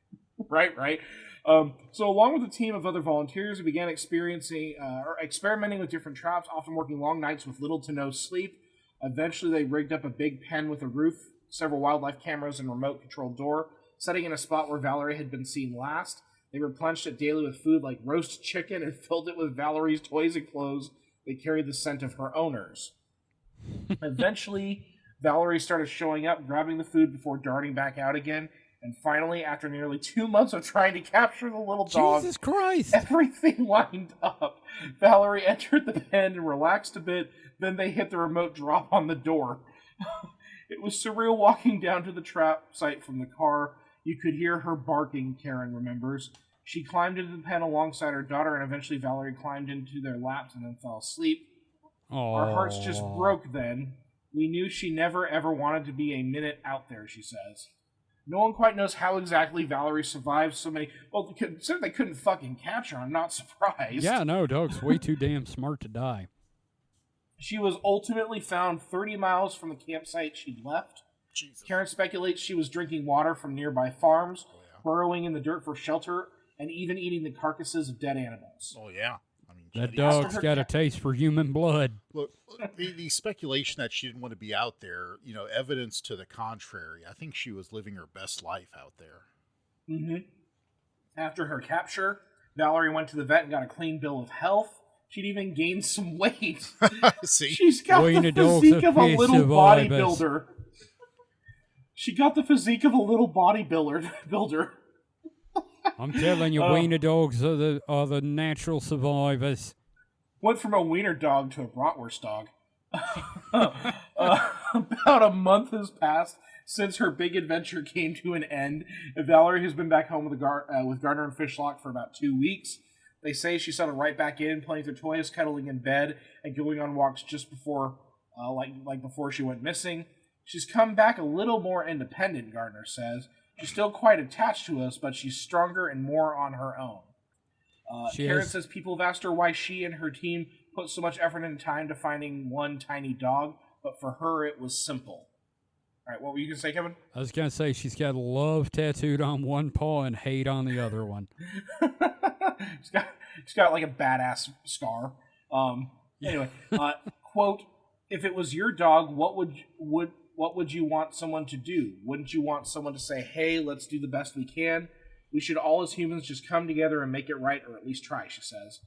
Right. So along with a team of other volunteers, we began experimenting with different traps, often working long nights with little to no sleep. Eventually, they rigged up a big pen with a roof, several wildlife cameras, and remote-controlled door, setting in a spot where Valerie had been seen last. They replenished it daily with food like roast chicken and filled it with Valerie's toys and clothes that carried the scent of her owners. Eventually, Valerie started showing up, grabbing the food before darting back out again. And finally, after nearly 2 months of trying to capture the little dog, Jesus Christ! everything lined up. Valerie entered the pen and relaxed a bit. Then they hit the remote drop on the door. It was surreal walking down to the trap site from the car. You could hear her barking, Karen remembers. She climbed into the pen alongside her daughter, and eventually Valerie climbed into their laps and then fell asleep. Aww. Our hearts just broke then. We knew she never ever wanted to be a minute out there, she says. No one quite knows how exactly Valerie survived so many... Well, considering they couldn't fucking catch her, I'm not surprised. Yeah, no, dog's way too damn smart to die. She was ultimately found 30 miles from the campsite she'd left. Jesus. Karen speculates she was drinking water from nearby farms, burrowing in the dirt for shelter, and even eating the carcasses of dead animals. Oh, yeah. I mean, That shit. dog's got a taste for human blood. Look, the speculation that she didn't want to be out there, evidence to the contrary. I think she was living her best life out there. Mm-hmm. After her capture, Valerie went to the vet and got a clean bill of health. She'd even gained some weight. See? She's got Wiener the dog's physique a of a piece little of bodybuilder. She got the physique of a little bodybuilder. I'm telling you, wiener dogs are the natural survivors. Went from a wiener dog to a bratwurst dog. About a month has passed since her big adventure came to an end. Valerie has been back home with Gardner and Fishlock for about 2 weeks. They say she settled right back in, playing with her toys, cuddling in bed, and going on walks just before, before she went missing. She's come back a little more independent, Gardner says. She's still quite attached to us, but she's stronger and more on her own. Karen says people have asked her why she and her team put so much effort and time to finding one tiny dog, but for her it was simple. All right, what were you going to say, Kevin? I was going to say she's got love tattooed on one paw and hate on the other one. She's got like a badass scar. Anyway, quote, if it was your dog, what would you want someone to do? Wouldn't you want someone to say, hey, let's do the best we can? We should all as humans just come together and make it right, or at least try, she says.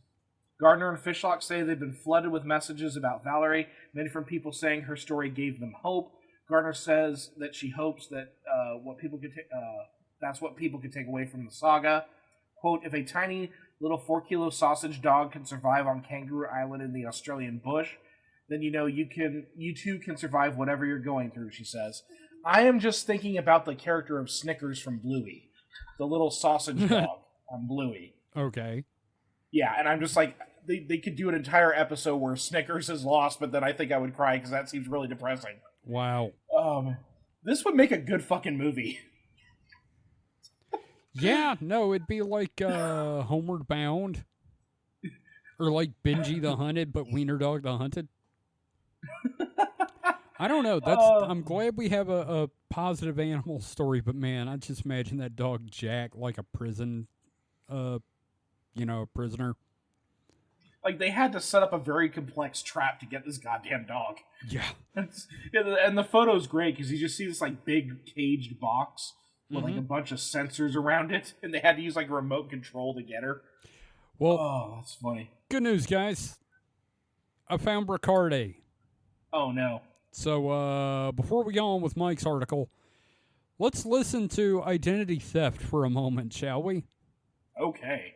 Gardner and Fishlock say they've been flooded with messages about Valerie, many from people saying her story gave them hope. Gardner says that she hopes that that's what people could take away from the saga. Quote, if a tiny little 4-kilo sausage dog can survive on Kangaroo Island in the Australian bush, then you too can survive whatever you're going through, she says. I am just thinking about the character of Snickers from Bluey, the little sausage dog on Bluey. Okay. Yeah, and I'm just like, they could do an entire episode where Snickers is lost, but then I think I would cry because that seems really depressing. Wow. This would make a good fucking movie. Yeah, no, it'd be like Homeward Bound. Or like Benji the Hunted, but Wiener Dog the Hunted. I don't know. I'm glad we have a positive animal story, but man, I just imagine that dog Jack like a prison, prisoner. Like, they had to set up a very complex trap to get this goddamn dog. Yeah. And the photo's great, because you just see this, like, big caged box with, like, a bunch of sensors around it, and they had to use, like, remote control to get her. Well, oh, that's funny. Good news, guys. I found Bricarde. Oh, no. So, before we go on with Mike's article, let's listen to identity theft for a moment, shall we? Okay.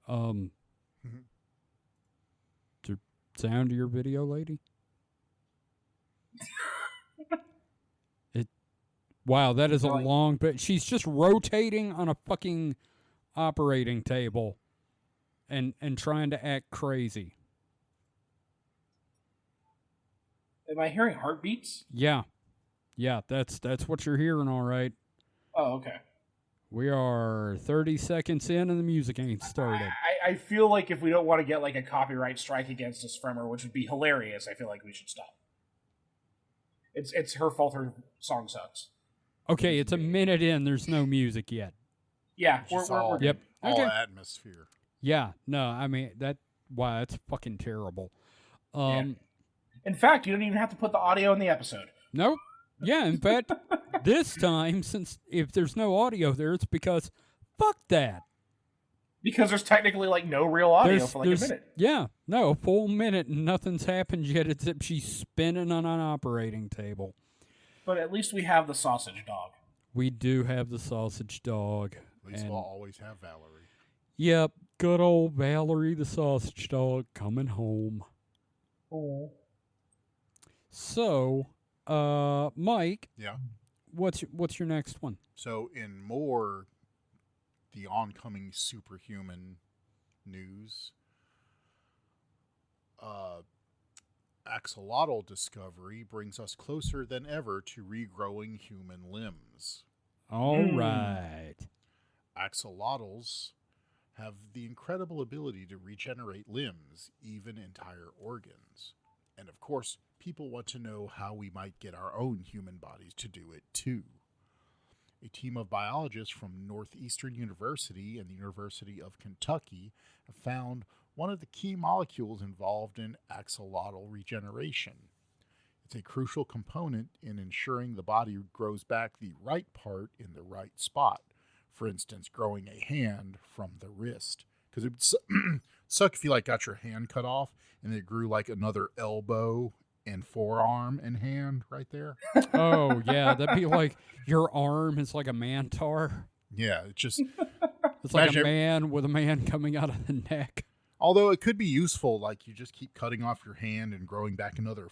To sound your video, lady? Wow, that is a long bit. She's just rotating on a fucking operating table and trying to act crazy. Am I hearing heartbeats? Yeah. Yeah, that's what you're hearing, all right. Oh, okay. We are 30 seconds in and the music ain't started. I feel like if we don't want to get like a copyright strike against us from her, which would be hilarious, I feel like we should stop. It's her fault her song sucks. Okay, it's a minute in. There's no music yet. Yeah, All, Yep. all Okay. atmosphere. Yeah, no, I mean, wow, that's fucking terrible. In fact, you don't even have to put the audio in the episode. Nope. Yeah, in fact, this time, since if there's no audio there, it's because fuck that. Because there's technically like no real audio for like a minute. Yeah, no, a full minute and nothing's happened yet except she's spinning on an operating table. But at least we have the sausage dog. We do have the sausage dog. At least we'll always have Valerie. Yep, good old Valerie the sausage dog coming home. Oh. So, Mike. Yeah. What's your next one? So in more the oncoming superhuman news, axolotl discovery brings us closer than ever to regrowing human limbs. All right. Axolotls have the incredible ability to regenerate limbs, even entire organs. And of course, people want to know how we might get our own human bodies to do it too. A team of biologists from Northeastern University and the University of Kentucky have found one of the key molecules involved in axolotl regeneration. It's a crucial component in ensuring the body grows back the right part in the right spot. For instance, growing a hand from the wrist. Because it would suck if you got your hand cut off and it grew like another elbow and forearm and hand right there. Oh, yeah, that'd be like your arm is like a mantar. Yeah, it's just... It's like a man with a man coming out of the neck. Although it could be useful, like you just keep cutting off your hand and growing back another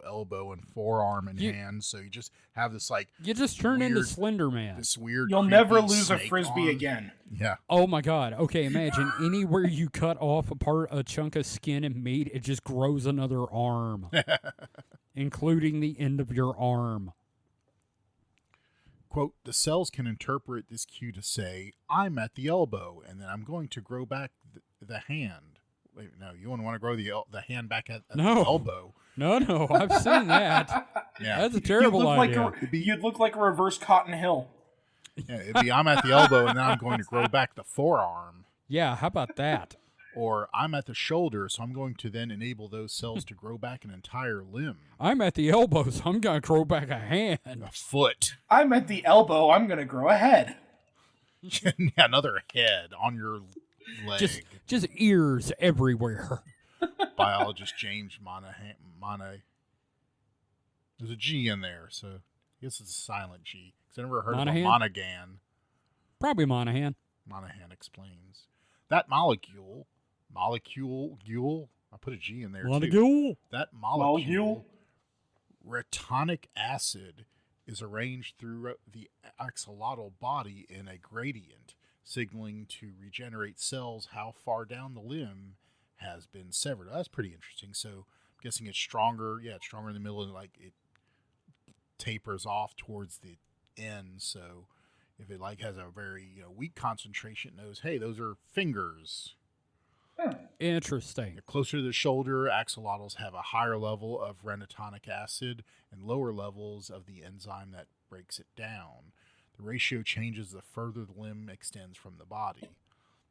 elbow and forearm and hand. So you just have this you just turn into Slender Man. This weird. You'll never lose a frisbee again. Yeah. Oh my God. Okay, imagine anywhere you cut off a chunk of skin and meat, it just grows another arm, including the end of your arm. Quote, the cells can interpret this cue to say, I'm at the elbow, and then I'm going to grow back the hand. Wait, no, you wouldn't want to grow the hand back at the elbow. No, I've seen that. Yeah. That's a terrible idea. You'd look like a reverse Cotton Hill. Yeah, it'd be, I'm at the elbow, and then I'm going to grow back the forearm. Yeah, how about that? Or I'm at the shoulder, so I'm going to then enable those cells to grow back an entire limb. I'm at the elbow, so I'm going to grow back a hand. A foot. I'm at the elbow, I'm going to grow a head. Yeah, another head on your leg. Just ears everywhere. Biologist James Monet. There's a G in there, so I guess it's a silent G. Because I never heard Monahan? of a Monaghan. Probably Monahan. Monahan explains. That molecule, I put a G in there too. That molecule, retonic acid, is arranged through the axolotl body in a gradient, signaling to regenerate cells how far down the limb has been severed. That's pretty interesting. So I'm guessing it's stronger. Yeah, it's stronger in the middle, and it tapers off towards the end. So if it has a very weak concentration, it knows, hey, those are fingers. Interesting. Closer to the shoulder, axolotls have a higher level of renatonic acid and lower levels of the enzyme that breaks it down. The ratio changes the further the limb extends from the body.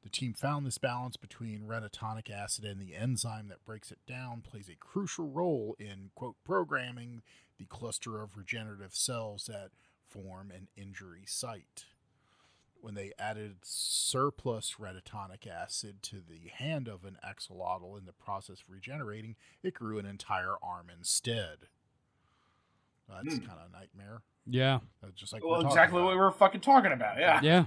The team found this balance between renatonic acid and the enzyme that breaks it down plays a crucial role in, quote, programming the cluster of regenerative cells that form an injury site. When they added surplus renatonic acid to the hand of an axolotl in the process of regenerating, it grew an entire arm instead. That's kind of a nightmare. Yeah. Just like exactly what we were fucking talking about. Yeah. Yeah.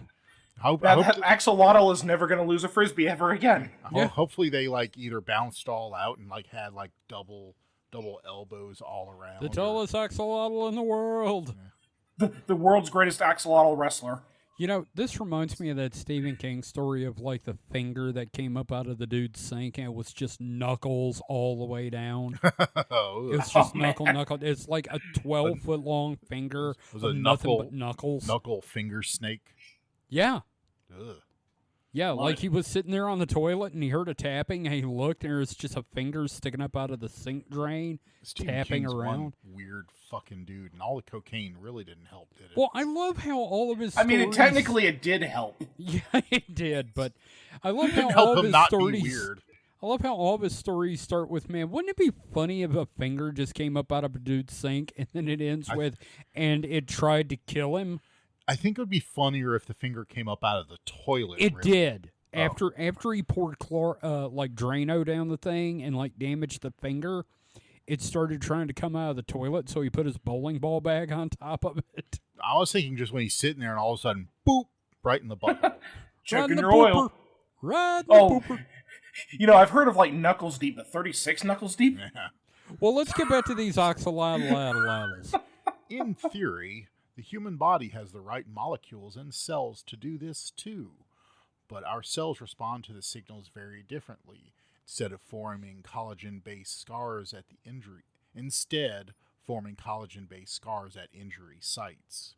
That axolotl is never going to lose a frisbee ever again. Hopefully they either bounced all out and had double elbows all around. The tallest axolotl in the world. Yeah. The world's greatest axolotl wrestler. This reminds me of that Stephen King story of the finger that came up out of the dude's sink and it was just knuckles all the way down. It was just knuckle. It's like a 12-foot long finger was of nothing but knuckles. Knuckle finger snake. Yeah. Ugh. Yeah, What? like he was sitting there on the toilet and he heard a tapping and he looked and there was just a finger sticking up out of the sink drain, Stephen tapping King's around. one weird fucking dude, and all the cocaine really didn't help, did it? Well, I love how all of his I stories... mean, technically it did help. Yeah, it did, but I love how didn't all help of him his not stories... be weird. I love how all of his stories start with, man, wouldn't it be funny if a finger just came up out of a dude's sink and then it ends with, and it tried to kill him? I think it would be funnier if the finger came up out of the toilet. It really. did. Oh. After he poured like Drano down the thing and like damaged the finger, it started trying to come out of the toilet, so he put his bowling ball bag on top of it. I was thinking just when he's sitting there and all of a sudden, boop, right in the butt. Checking the your oil. pooper. Ride the Oh, pooper. you know, I've heard of like knuckles deep, but 36 knuckles deep? Yeah. Well, let's get back to these oxalotls. In theory, the human body has the right molecules and cells to do this too. But our cells respond to the signals very differently. Instead forming collagen-based scars at injury sites.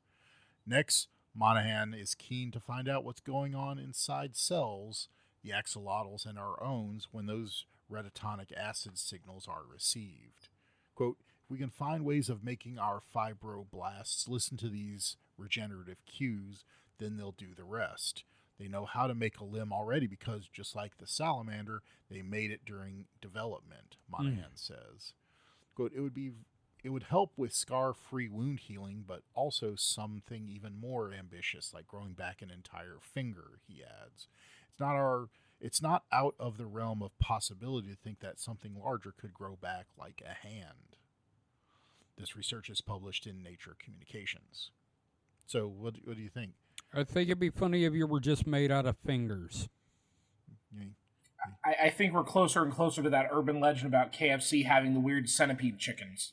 Next, Monahan is keen to find out what's going on inside cells, the axolotls and our own, when those retinoic acid signals are received. Quote, if we can find ways of making our fibroblasts listen to these regenerative cues, then they'll do the rest. They know how to make a limb already because, just like the salamander, they made it during development, Monahan says. Quote, it would help with scar-free wound healing, but also something even more ambitious, like growing back an entire finger, he adds. It's not out of the realm of possibility to think that something larger could grow back like a hand. This research is published in Nature Communications. So what do you think? I think it'd be funny if you were just made out of fingers. I think we're closer and closer to that urban legend about KFC having the weird centipede chickens.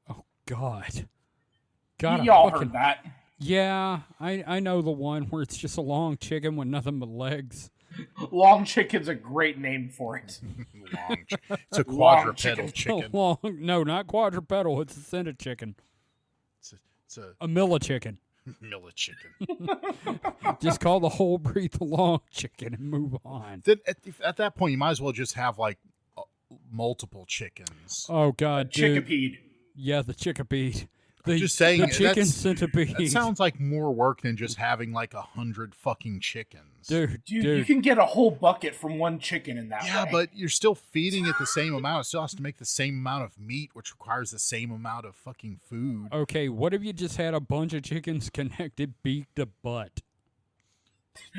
Oh, God. Y'all heard that. Yeah, I know the one where it's just a long chicken with nothing but legs. Long chicken's a great name for it. It's a quadrupedal chicken. No, not quadrupedal. It's a center chicken. It's a Milla chicken. Milla chicken. Just call the whole breed the long chicken and move on. Then at that point, you might as well just have like multiple chickens. Oh, God, dude. Chickapede. Yeah, the chickapede. Just saying, the chicken centipede. That sounds like more work than just having like 100 fucking chickens. Dude, you can get a whole bucket from one chicken in that way. Yeah, but you're still feeding it the same amount. It still has to make the same amount of meat, which requires the same amount of fucking food. Okay, what if you just had a bunch of chickens connected beak to butt?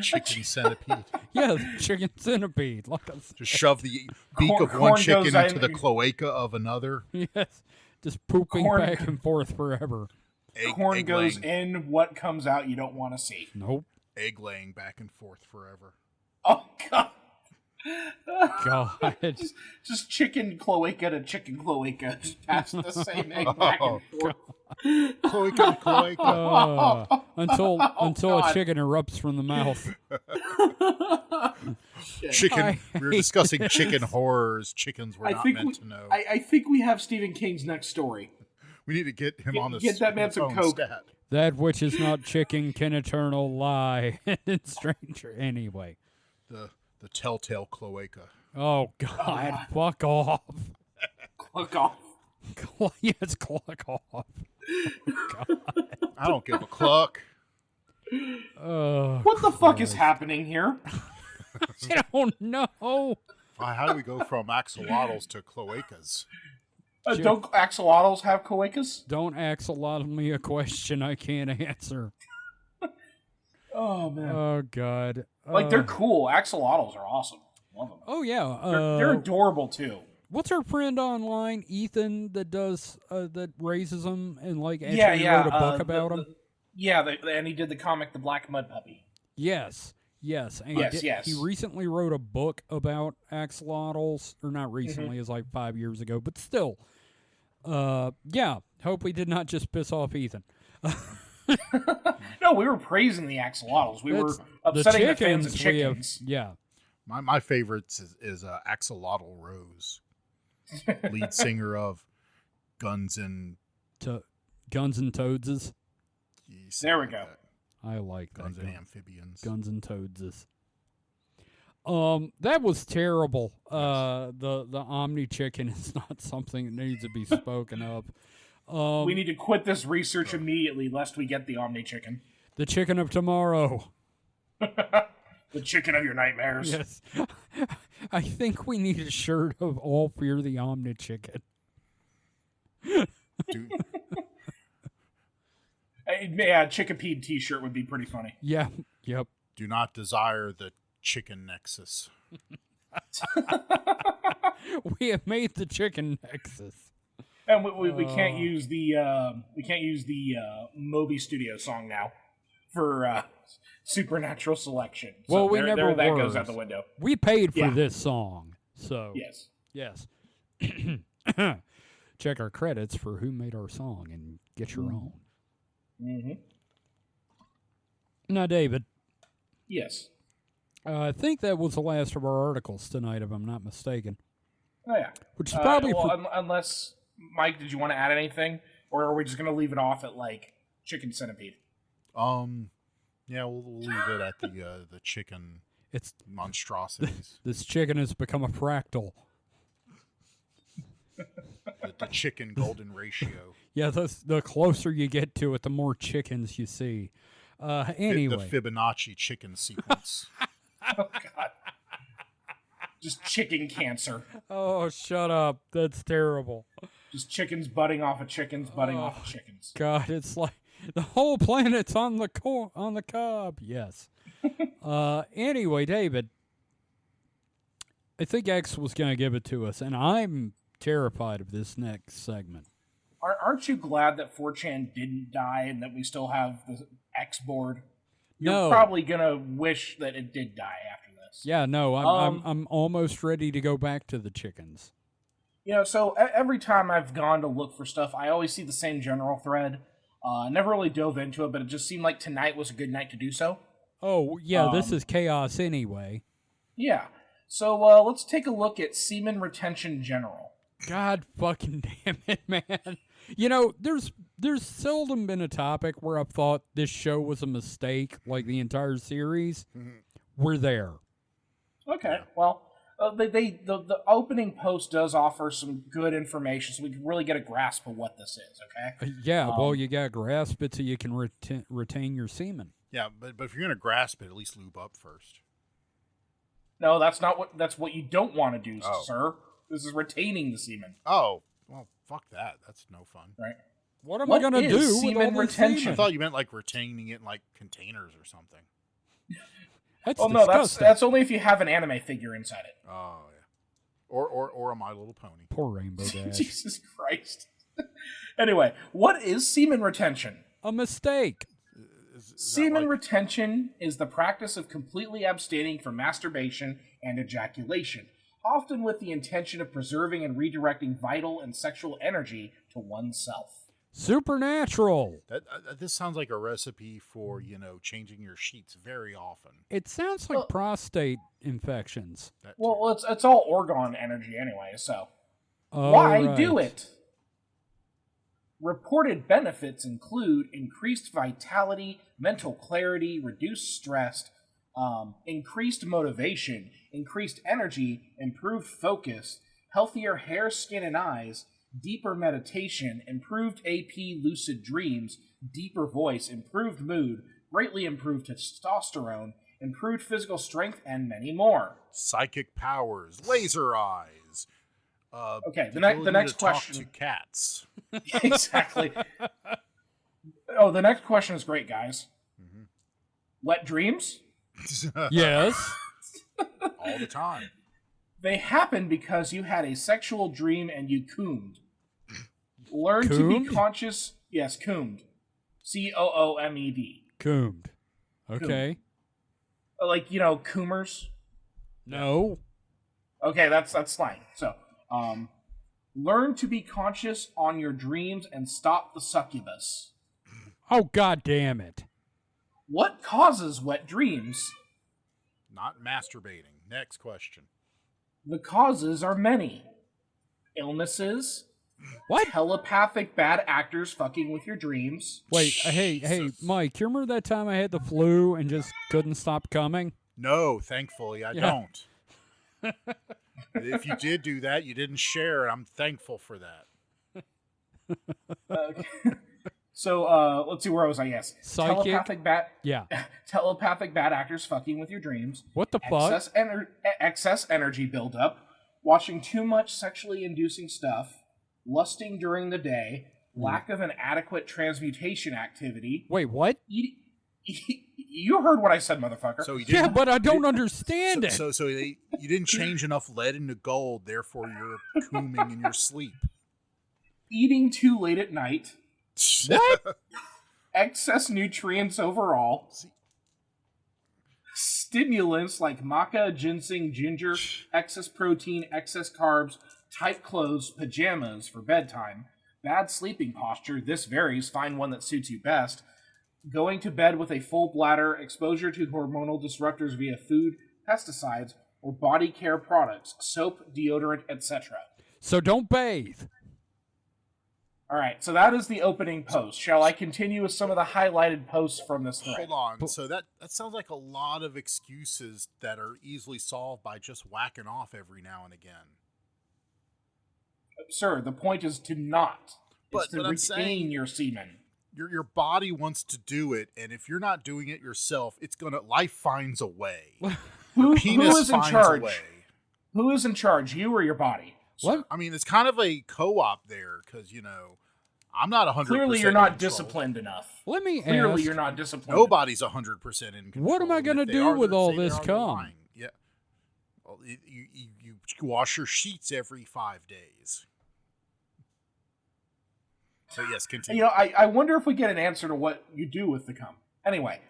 Chicken centipede. Yeah, chicken centipede. Like Just shove the beak of one chicken into the cloaca of another. Yes, just pooping back and forth forever. Corn goes in, what comes out you don't want to see. Nope. Egg laying back and forth forever. Oh, God. God. just chicken cloaca to chicken cloaca. Just pass the same egg back and forth. Cloaca to cloaca. Until God. a chicken erupts from the mouth. Chicken. We were discussing chicken horrors. Chickens were not meant to know. I think we have Stephen King's next story. We need to get him on the Get that man some Coke. Stat. That which is not chicken can eternal lie. And stranger anyway. The telltale cloaca. Oh, God. Fuck off. Click off. Yes, cluck off. Oh, God. I don't give a cluck. What the fuck is happening here? I don't know. How do we go from axolotls to cloacas? Don't axolotls have cloacas? Don't axolotl me a question I can't answer. Oh, man. Oh, God. They're cool. Axolotls are awesome. Love them. Oh, yeah. They're adorable, too. What's our friend online, Ethan, that does that raises them and actually wrote a book about them? And he did the comic The Black Mud Puppy. Yes. And Yes. He recently wrote a book about axolotls, or not recently, it's like 5 years ago, but still. Hope we did not just piss off Ethan. No, we were praising the axolotls. We were upsetting the fans of chickens. My favorites is Axolotl Rose, lead singer of Guns and Toadses. There we go. I like Guns that. and amphibians. Guns and Toadses. That was terrible. Yes. The Omni chicken is not something that needs to be spoken of. We need to quit this research immediately, lest we get the Omni chicken. The chicken of tomorrow. The chicken of your nightmares. Yes. I think we need a shirt of All Fear the Omni Chicken. Dude, Yeah, Chickapede t-shirt would be pretty funny. Yeah. Yep. do not desire the chicken nexus. We have made the chicken nexus. And we can't use the Moby Studio song now for Supernatural Selection. So Well, we never that were. goes out the window. We paid for Yeah. this song, so Yes. Check our credits for who made our song and get your own. Mm-hmm. Now, David, Yes. I think that was the last of our articles tonight, if I'm not mistaken. Oh yeah. Which is probably unless Mike, did you want to add anything, or are we just going to leave it off at like chicken centipede? Yeah, we'll leave it at the chicken it's monstrosities. this chicken has become a fractal. the chicken golden ratio. Yeah, the closer you get to it, the more chickens you see. Anyway, The Fibonacci chicken sequence. Oh God. Just chicken cancer. oh, shut up! That's terrible. Just chickens butting off of chickens, butting off of chickens. God, it's like the whole planet's on the cob. Yes. Anyway, David, I think X was going to give it to us, and I'm terrified of this next segment. Aren't you glad that 4chan didn't die and that we still have the X board? You're No. probably gonna wish that it did die after this. Yeah, no, I'm almost ready to go back to the chickens. So every time I've gone to look for stuff, I always see the same general thread. I never really dove into it, but it just seemed like tonight was a good night to do so. Oh, yeah, this is chaos anyway. Yeah. So let's take a look at semen retention general. God fucking damn it, man. You know, there's seldom been a topic where I've thought this show was a mistake, like the entire series. Mhm. We're there. Okay. Well, the opening post does offer some good information, so we can really get a grasp of what this is. Okay. Yeah, well, you got to grasp it so you can retain your semen. Yeah, but if you're gonna grasp it, at least lube up first. No, that's what you don't want to do, Oh. sir. This is retaining the semen. Oh, well, fuck that. That's no fun. Right. What am What I going to is do with semen all this retention? I semen? thought you meant like retaining it in like containers or something. That's Oh no, disgusting. that's only if you have an anime figure inside it. Oh yeah. Or a My Little Pony. Poor Rainbow Dash. Jesus Christ. Anyway, what is semen retention? A mistake. Is that Semen like- retention is the practice of completely abstaining from masturbation and ejaculation, often with the intention of preserving and redirecting vital and sexual energy to oneself. Supernatural. this sounds like a recipe for changing your sheets very often. It sounds like Well- prostate infections. That Well, it's all organ energy anyway, so All why do right. it? Reported benefits include increased vitality, mental clarity, reduced stress, increased motivation, increased energy, improved focus, healthier hair, skin, and eyes, deeper meditation, improved AP lucid dreams, deeper voice, improved mood, greatly improved testosterone, improved physical strength, and many more. psychic powers, laser eyes. Okay, the ability next to talk question. to cats. Exactly. Oh, the next question is great, guys. Mhm. Wet dreams? Yes. All the time. They happen because you had a sexual dream and you coomed. Learn to be Coomed? conscious. Yes, coomed. COOMED. Coomed. Okay. Like, coomers. No. Okay, that's slang. So, learn to be conscious on your dreams and stop the succubus. Oh, God damn it. What causes wet dreams? Not masturbating. Next question. The causes are many. Illnesses, What? Telepathic bad actors fucking with your dreams. Wait, hey, Mike, you remember that time I had the flu and just couldn't stop coming? No, thankfully, I Yeah. don't. If you did do that, you didn't share, and I'm thankful for that. Okay. So let's see, where was I? Yes. Psychic? Yeah. Telepathic bad actors fucking with your dreams. What the fuck? Excess energy buildup. Watching too much sexually inducing stuff. Lusting during the day. Lack of an adequate transmutation activity. Wait, what? You heard what I said, motherfucker. So you Yeah, but I don't understand it. So you didn't change enough lead into gold, therefore you're cooming in your sleep. Eating too late at night. What? Excess nutrients overall. Stimulants like maca, ginseng, ginger, excess protein, excess carbs, tight clothes, pajamas for bedtime, bad sleeping posture, this varies, find one that suits you best, going to bed with a full bladder, exposure to hormonal disruptors via food, pesticides, or body care products, soap, deodorant, etc. So don't bathe. All right, so that is the opening post. Shall I continue with some of the highlighted posts from this thread? Hold on. So that sounds like a lot of excuses that are easily solved by just whacking off every now and again. Sir, the point is to not. It's to I'm retain saying your semen. your body wants to do it, and if you're not doing it yourself, life finds a way. Who Penis is in finds charge? a way. Who is in charge, you or your body? What? I mean, it's kind of a co-op there, because, I'm not 100%. Clearly, you're not disciplined enough. Let me Clearly, ask. you're not disciplined. Nobody's 100% in control. What am I gonna If they do are, with then all say this they're on the cum? line. Yeah. Well, you wash your sheets every 5 days. So yes, continue. I wonder if we get an answer to what you do with the cum. Anyway,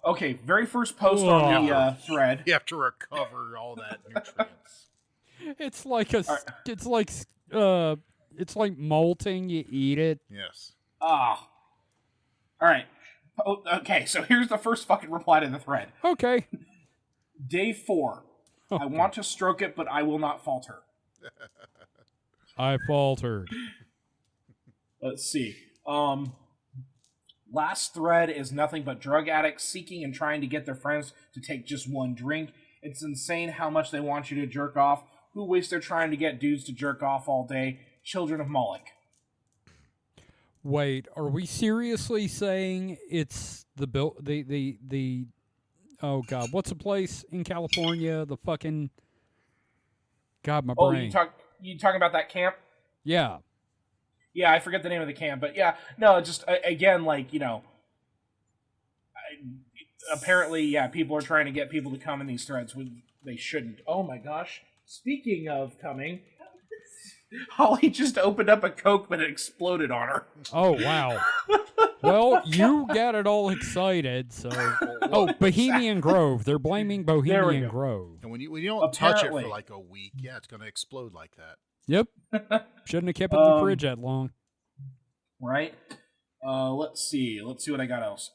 okay, very first post on the thread. You have to recover all that nutrients. It's like it's like molting. You eat it. Yes. All right. Oh, okay, so here's the first fucking reply to the thread. Okay. Day 4. I want to stroke it, but I will not falter. I faltered. Let's see. Last thread is nothing but drug addicts seeking and trying to get their friends to take just one drink. It's insane how much they want you to jerk off. Who wastes their trying to get dudes to jerk off all day? Children of Moloch. Wait, are we seriously saying it's the oh god, what's the place in California? The fucking god, my brain. You talking about that camp? Yeah. Yeah, I forget the name of the camp, but yeah, no, just again, apparently, yeah, people are trying to get people to come in these threads when they shouldn't. Oh my gosh! Speaking of coming, Holly just opened up a Coke, but it exploded on her. Oh wow. Well, you got it all excited, so Bohemian Grove. They're blaming Bohemian Grove. And when you don't touch it for like a week, yeah, it's gonna explode like that. Yep. Shouldn't have kept it in the fridge that long. Right. Let's see. Let's see what I got else.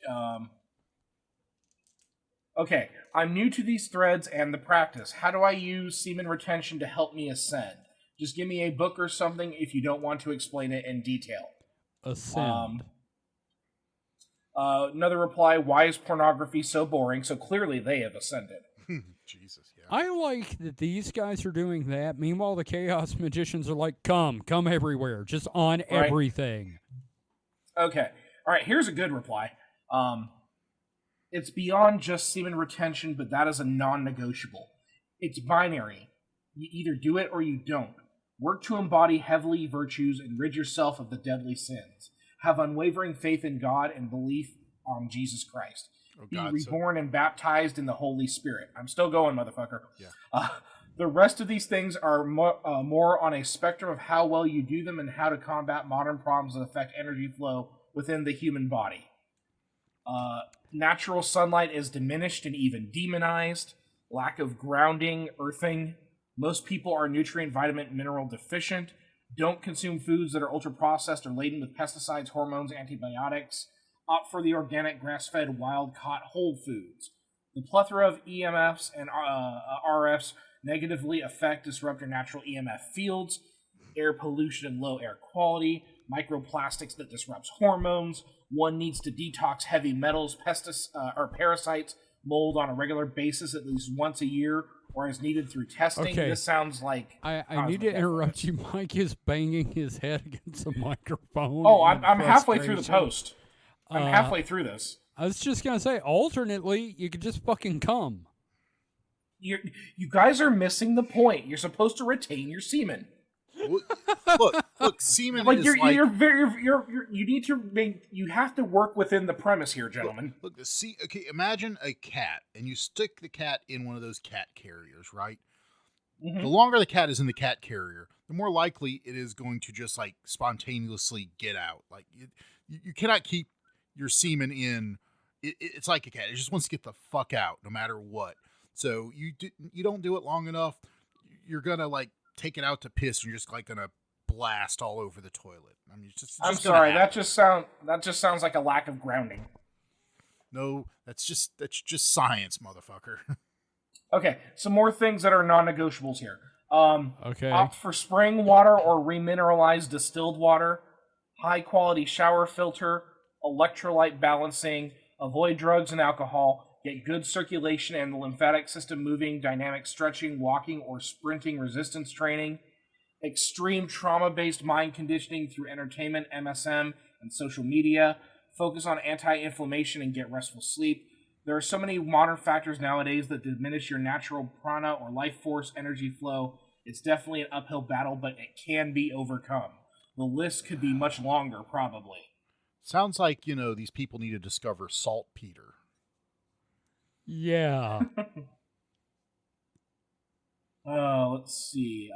Okay. I'm new to these threads and the practice. How do I use semen retention to help me ascend? Just give me a book or something if you don't want to explain it in detail. Ascend. Another reply, why is pornography so boring? So clearly they have ascended. Jesus, yeah. I like that these guys are doing that. Meanwhile, the Chaos Magicians are like, come everywhere. Just on everything. Okay. All right, here's a good reply. It's beyond just semen retention, but that is a non-negotiable. It's binary. You either do it or you don't. Work to embody heavenly virtues and rid yourself of the deadly sins. Have unwavering faith in God and belief on Jesus Christ. Be reborn and baptized in the Holy Spirit. I'm still going, motherfucker. Yeah. The rest of these things are more on a spectrum of how well you do them and how to combat modern problems that affect energy flow within the human body. Natural sunlight is diminished and even demonized. Lack of grounding, earthing. Most people are nutrient, vitamin, mineral deficient. Don't consume foods that are ultra-processed or laden with pesticides, hormones, antibiotics. Opt for the organic, grass-fed, wild-caught whole foods. The plethora of EMFs and RFs negatively affect, disrupt your natural EMF fields. air pollution and low air quality, microplastics that disrupts hormones. One needs to detox heavy metals, or parasites, mold on a regular basis at least once a year, or as needed through testing. Okay. This sounds like I need to interrupt you. Mike is banging his head against the microphone. Oh, I'm halfway through the post. I'm halfway through this. I was just going to say, alternately, you could just fucking come. You guys are missing the point. You're supposed to retain your semen. Look, semen Like is you have to work within the premise here, gentlemen. Look, okay, imagine a cat, and you stick the cat in one of those cat carriers, right? Mm-hmm. The longer the cat is in the cat carrier, the more likely it is going to just like spontaneously get out. Like you cannot keep your semen in. It's like a cat; it just wants to get the fuck out, no matter what. So you don't do it long enough, you're gonna like take it out to piss, and you're just like gonna blast all over the toilet. I mean, I'm sorry, that just sounds like a lack of grounding. No, that's just science, motherfucker. Okay, some more things that are non-negotiables here. Okay. Opt for spring water or remineralized distilled water. High quality shower filter. Electrolyte balancing. Avoid drugs and alcohol. Get good circulation and the lymphatic system moving, dynamic stretching, walking, or sprinting resistance training. Extreme trauma-based mind conditioning through entertainment, MSM, and social media. Focus on anti-inflammation and get restful sleep. There are so many modern factors nowadays that diminish your natural prana or life force energy flow. It's definitely an uphill battle, but it can be overcome. The list could be much longer, probably. Sounds like, these people need to discover saltpeter. Yeah. Let's see.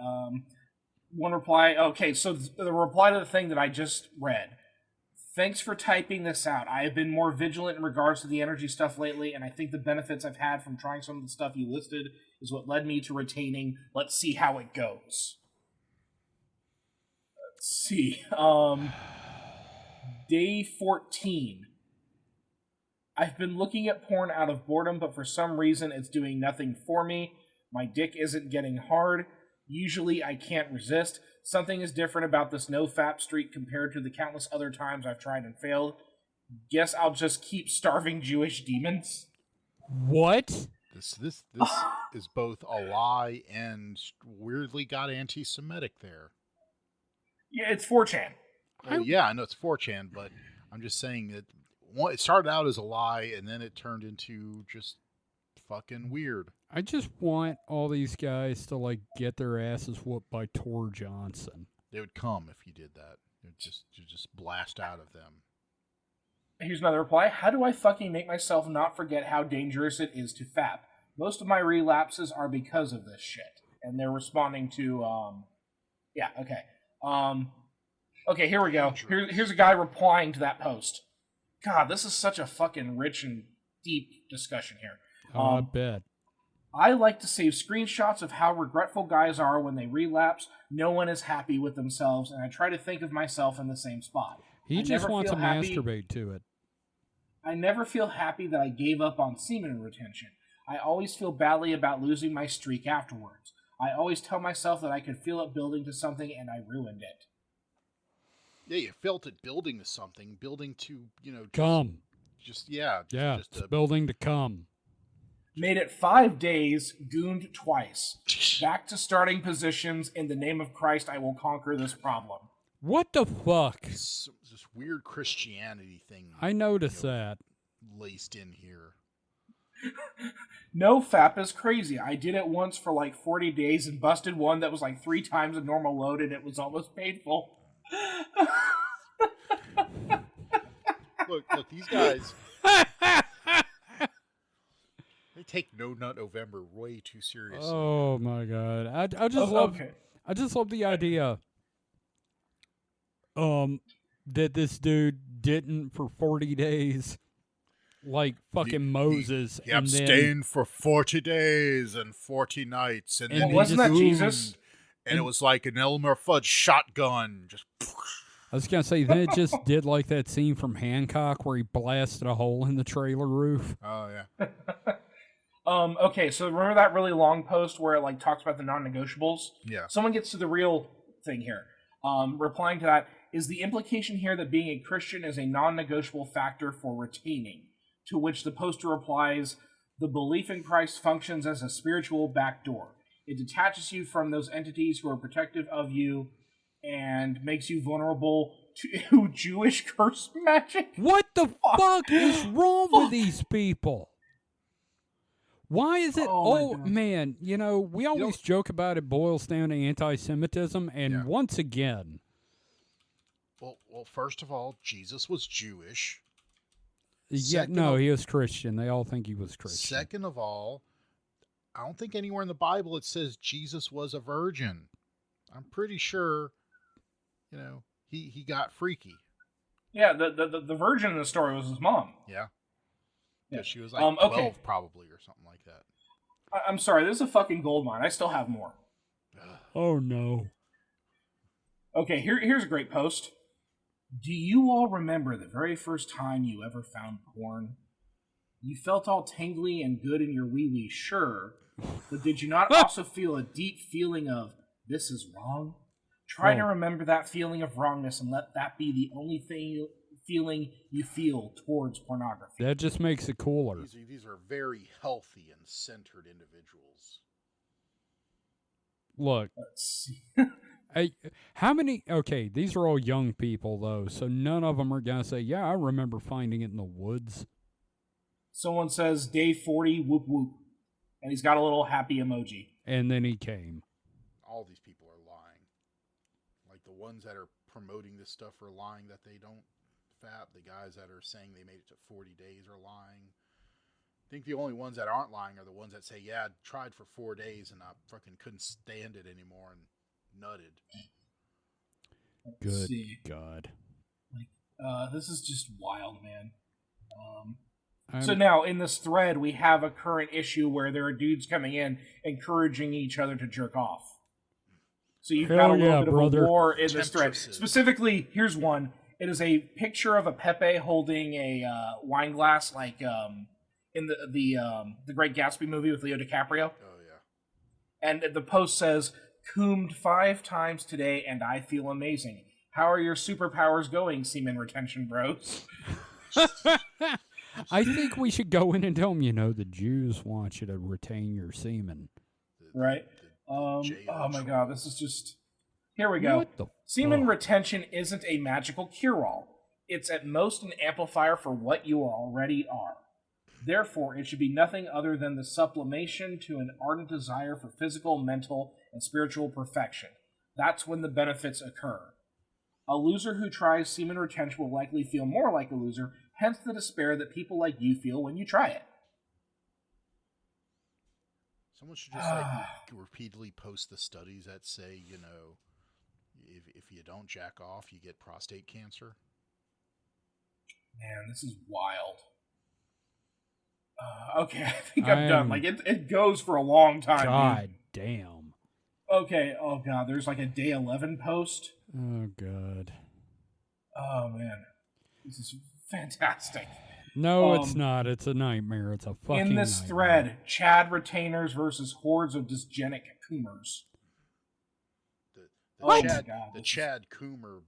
One reply. Okay, so the reply to the thing that I just read. Thanks for typing this out. I have been more vigilant in regards to the energy stuff lately, and I think the benefits I've had from trying some of the stuff you listed is what led me to retaining. Let's see how it goes. Let's see. Day 14. I've been looking at porn out of boredom, but for some reason it's doing nothing for me. My dick isn't getting hard. Usually I can't resist. Something is different about this no-fap streak compared to the countless other times I've tried and failed. Guess I'll just keep starving Jewish demons. What? This is both a lie and weirdly got anti-Semitic there. Yeah, it's 4chan. Oh, yeah, I know it's 4chan, but I'm just saying that it started out as a lie, and then it turned into just fucking weird. I just want all these guys to, like, get their asses whooped by Tor Johnson. They would come if you did that. You'd just blast out of them. Here's another reply. How do I fucking make myself not forget how dangerous it is to fap? Most of my relapses are because of this shit. And they're responding to, okay. Okay, here we go. Here's a guy replying to that post. God, this is such a fucking rich and deep discussion here. I bet. I like to save screenshots of how regretful guys are when they relapse. No one is happy with themselves, and I try to think of myself in the same spot. He just wants to masturbate to it. I never feel happy that I gave up on semen retention. I always feel badly about losing my streak afterwards. I always tell myself that I could feel it building to something, and I ruined it. Yeah, you felt it building to something, building to, come. Yeah, it's building to come. Made it 5 days, gooned twice. Back to starting positions. In the name of Christ, I will conquer this problem. What the fuck? This weird Christianity thing. I noticed that. Laced in here. No fap is crazy. I did it once for like 40 days and busted one that was like 3 times the normal load, and it was almost painful. Look, these guys. They take No Nut November way too seriously. Oh my god! I just love the idea. That this dude didn't for 40 days, like fucking Moses. He abstained for 40 days and 40 nights, and then wasn't that Jesus? And it was like an Elmer Fudd shotgun. Just. I was gonna say, then it just did like that scene from Hancock where he blasted a hole in the trailer roof. Oh yeah. Okay, so remember that really long post where it like talks about the non-negotiables? Yeah. Someone gets to the real thing here. Replying to that, is the implication here that being a Christian is a non-negotiable factor for retaining? To which the poster replies, the belief in Christ functions as a spiritual backdoor. It detaches you from those entities who are protective of you and makes you vulnerable to Jewish curse magic. What the fuck is wrong with these people? Why is it? Oh man, we always joke about it boils down to anti-Semitism, and once again. Well, first of all, Jesus was Jewish. He was Christian. They all think he was Christian. Second of all, I don't think anywhere in the Bible it says Jesus was a virgin. I'm pretty sure, he got freaky. Yeah, the virgin in the story was his mom. Yeah. Yeah, she was like 12 probably or something like that. I'm sorry, this is a fucking gold mine. I still have more. Oh, no. Okay, here's a great post. Do you all remember the very first time you ever found porn? You felt all tingly and good in your wee-wee, sure, but did you not also feel a deep feeling of, this is wrong? Try to remember that feeling of wrongness and let that be the only feeling you feel towards pornography. That just makes it cooler. These are very healthy and centered individuals. Look. Let's see. How many... Okay, these are all young people, though, so none of them are going to say, yeah, I remember finding it in the woods. Someone says, day 40, whoop whoop. And he's got a little happy emoji. And then he came. All these people are lying. Like, the ones that are promoting this stuff are lying that they don't fap. The guys that are saying they made it to 40 days are lying. I think the only ones that aren't lying are the ones that say, yeah, I tried for 4 days and I fucking couldn't stand it anymore and nutted. Good God. This is just wild, man. So now, in this thread, we have a current issue where there are dudes coming in encouraging each other to jerk off. So you've got a little bit of a war in this thread. Specifically, here's one. It is a picture of a Pepe holding a wine glass, like in the Great Gatsby movie with Leo DiCaprio. Oh, yeah. And the post says, "Coomed 5 times today, and I feel amazing. How are your superpowers going, semen retention bros?" I think we should go in and tell them, the Jews want you to retain your semen. Right? Oh my God, this is just... Here we go. Semen retention isn't a magical cure-all. It's at most an amplifier for what you already are. Therefore, it should be nothing other than the sublimation to an ardent desire for physical, mental, and spiritual perfection. That's when the benefits occur. A loser who tries semen retention will likely feel more like a loser, hence the despair that people like you feel when you try it. Someone should just repeatedly post the studies that say, if you don't jack off, you get prostate cancer. Man, this is wild. Okay, I think I'm done. Like, it goes for a long time. God damn. Okay, oh God, there's like a day 11 post. Oh God. Oh man, this is fantastic. No, it's not. It's a nightmare. It's a fucking In this nightmare. thread, Chad retainers versus hordes of dysgenic coomers. The Chad Coomer,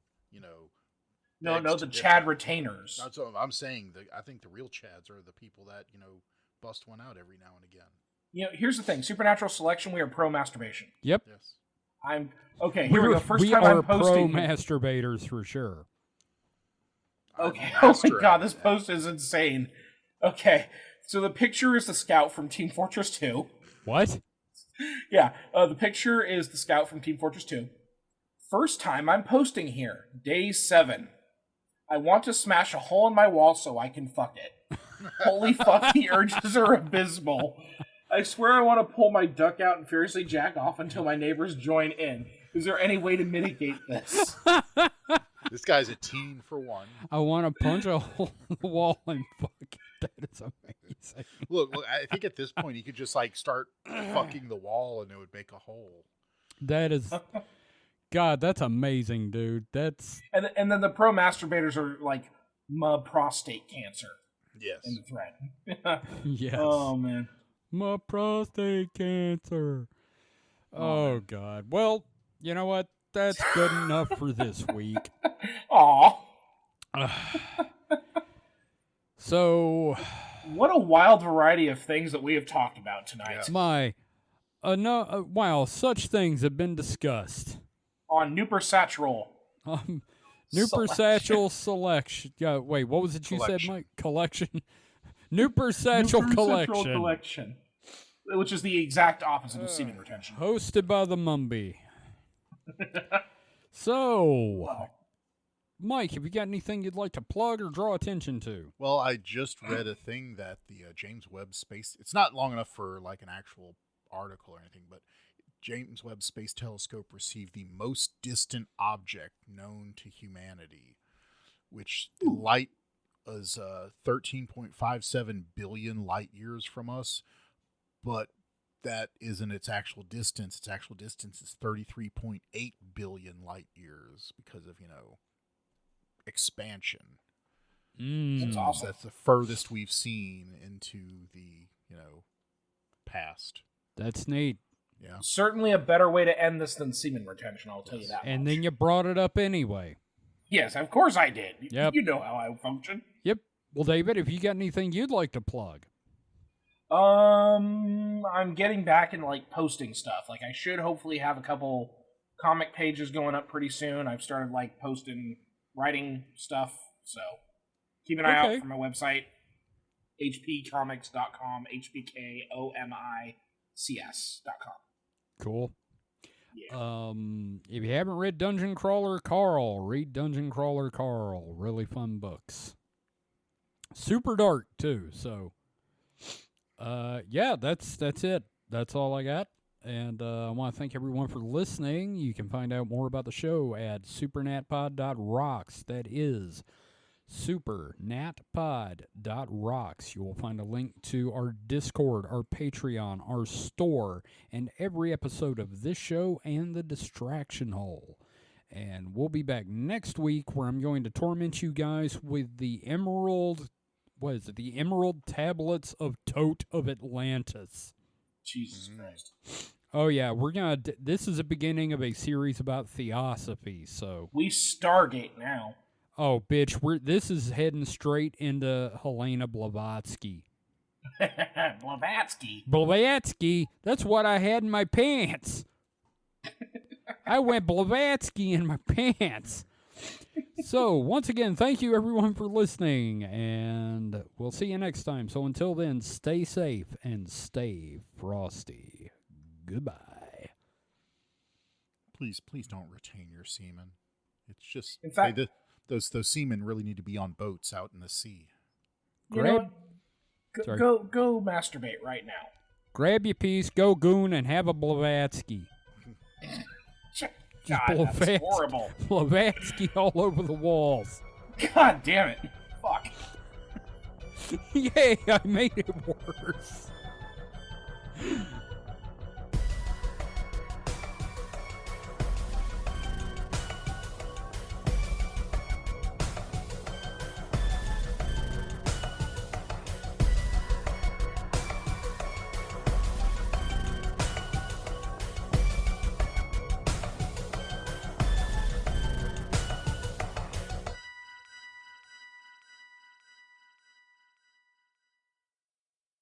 No, the Chad retainers. That's what I'm saying. I think the real Chads are the people that, bust one out every now and again. Here's the thing. Supernatural selection, we are pro-masturbation. Yep. Yes. Okay, here we go. First time I'm I'm posting. pro-masturbators for sure. Okay, oh my God, this post is insane. Okay, so the picture is the scout from Team Fortress 2. What? Yeah, the picture is the scout from Team Fortress 2. First time I'm posting here, day 7. I want to smash a hole in my wall so I can fuck it. Holy fuck, the urges are abysmal. I swear I want to pull my duck out and furiously jack off until my neighbors join in. Is there any way to mitigate this? This guy's a teen for one. I want to punch a hole in the wall and fuck it. That is amazing. Look, I think at this point, you could just, start fucking the wall and it would make a hole. That is... God, that's amazing, dude. That's... And then the pro-masturbators are like, my prostate cancer. Yes. In the thread. Yes. Oh, man. My prostate cancer. Oh, God. Well, you know what? that's good enough for this week. Aw. So, what a wild variety of things that we have talked about tonight wow, such things have been discussed. on NuperSachel. NuperSachel selection. Yeah, wait, what was it you said, Mike? Collection. NuperSachel collection. Which is the exact opposite of semen retention. Hosted by the Mumby. So, Mike, have you got anything you'd like to plug or draw attention to? Well, I just read a thing that the James Webb Space... It's not long enough for like an actual article or anything, but James Webb Space Telescope received the most distant object known to humanity, which light is 13.57 billion light years from us, but that isn't its actual distance. Its actual distance is 33.8 billion light years because of, expansion. That's awesome. That's the furthest we've seen into the, past. That's neat. Yeah. Certainly a better way to end this than semen retention, I'll tell you that And much. then you brought it up anyway. Yes, of course I did. Yep. You know how I function. Yep. Well, David, if you got anything you'd like to plug. I'm getting back and posting stuff. I should hopefully have a couple comic pages going up pretty soon. I've started posting writing stuff, so keep an eye out for my website, hpcomics.com, hpkomics.com. Cool. Yeah. If you haven't read Dungeon Crawler Carl, read Dungeon Crawler Carl. Really fun books. Super dark too. So, yeah, that's it. That's all I got. And I want to thank everyone for listening. You can find out more about the show at supernatpod.rocks. That is supernatpod.rocks. You will find a link to our Discord, our Patreon, our store, and every episode of this show and the Distraction Hole. And we'll be back next week where I'm going to torment you guys with the Emerald Tablets of Tote of Atlantis. Jesus Christ. Oh, yeah, this is the beginning of a series about theosophy, so. We Stargate now. Oh, bitch, this is heading straight into Helena Blavatsky. Blavatsky? That's what I had in my pants. I went Blavatsky in my pants. So, once again, thank you everyone for listening, and we'll see you next time. So until then, stay safe and stay frosty. Goodbye. Please don't retain your semen. It's just... In fact... Those seamen really need to be on boats out in the sea. Go masturbate right now. Grab your piece, go goon, and have a Blavatsky. God, that's horrible. Blavatsky all over the walls. God damn it. Fuck. Yay, I made it worse.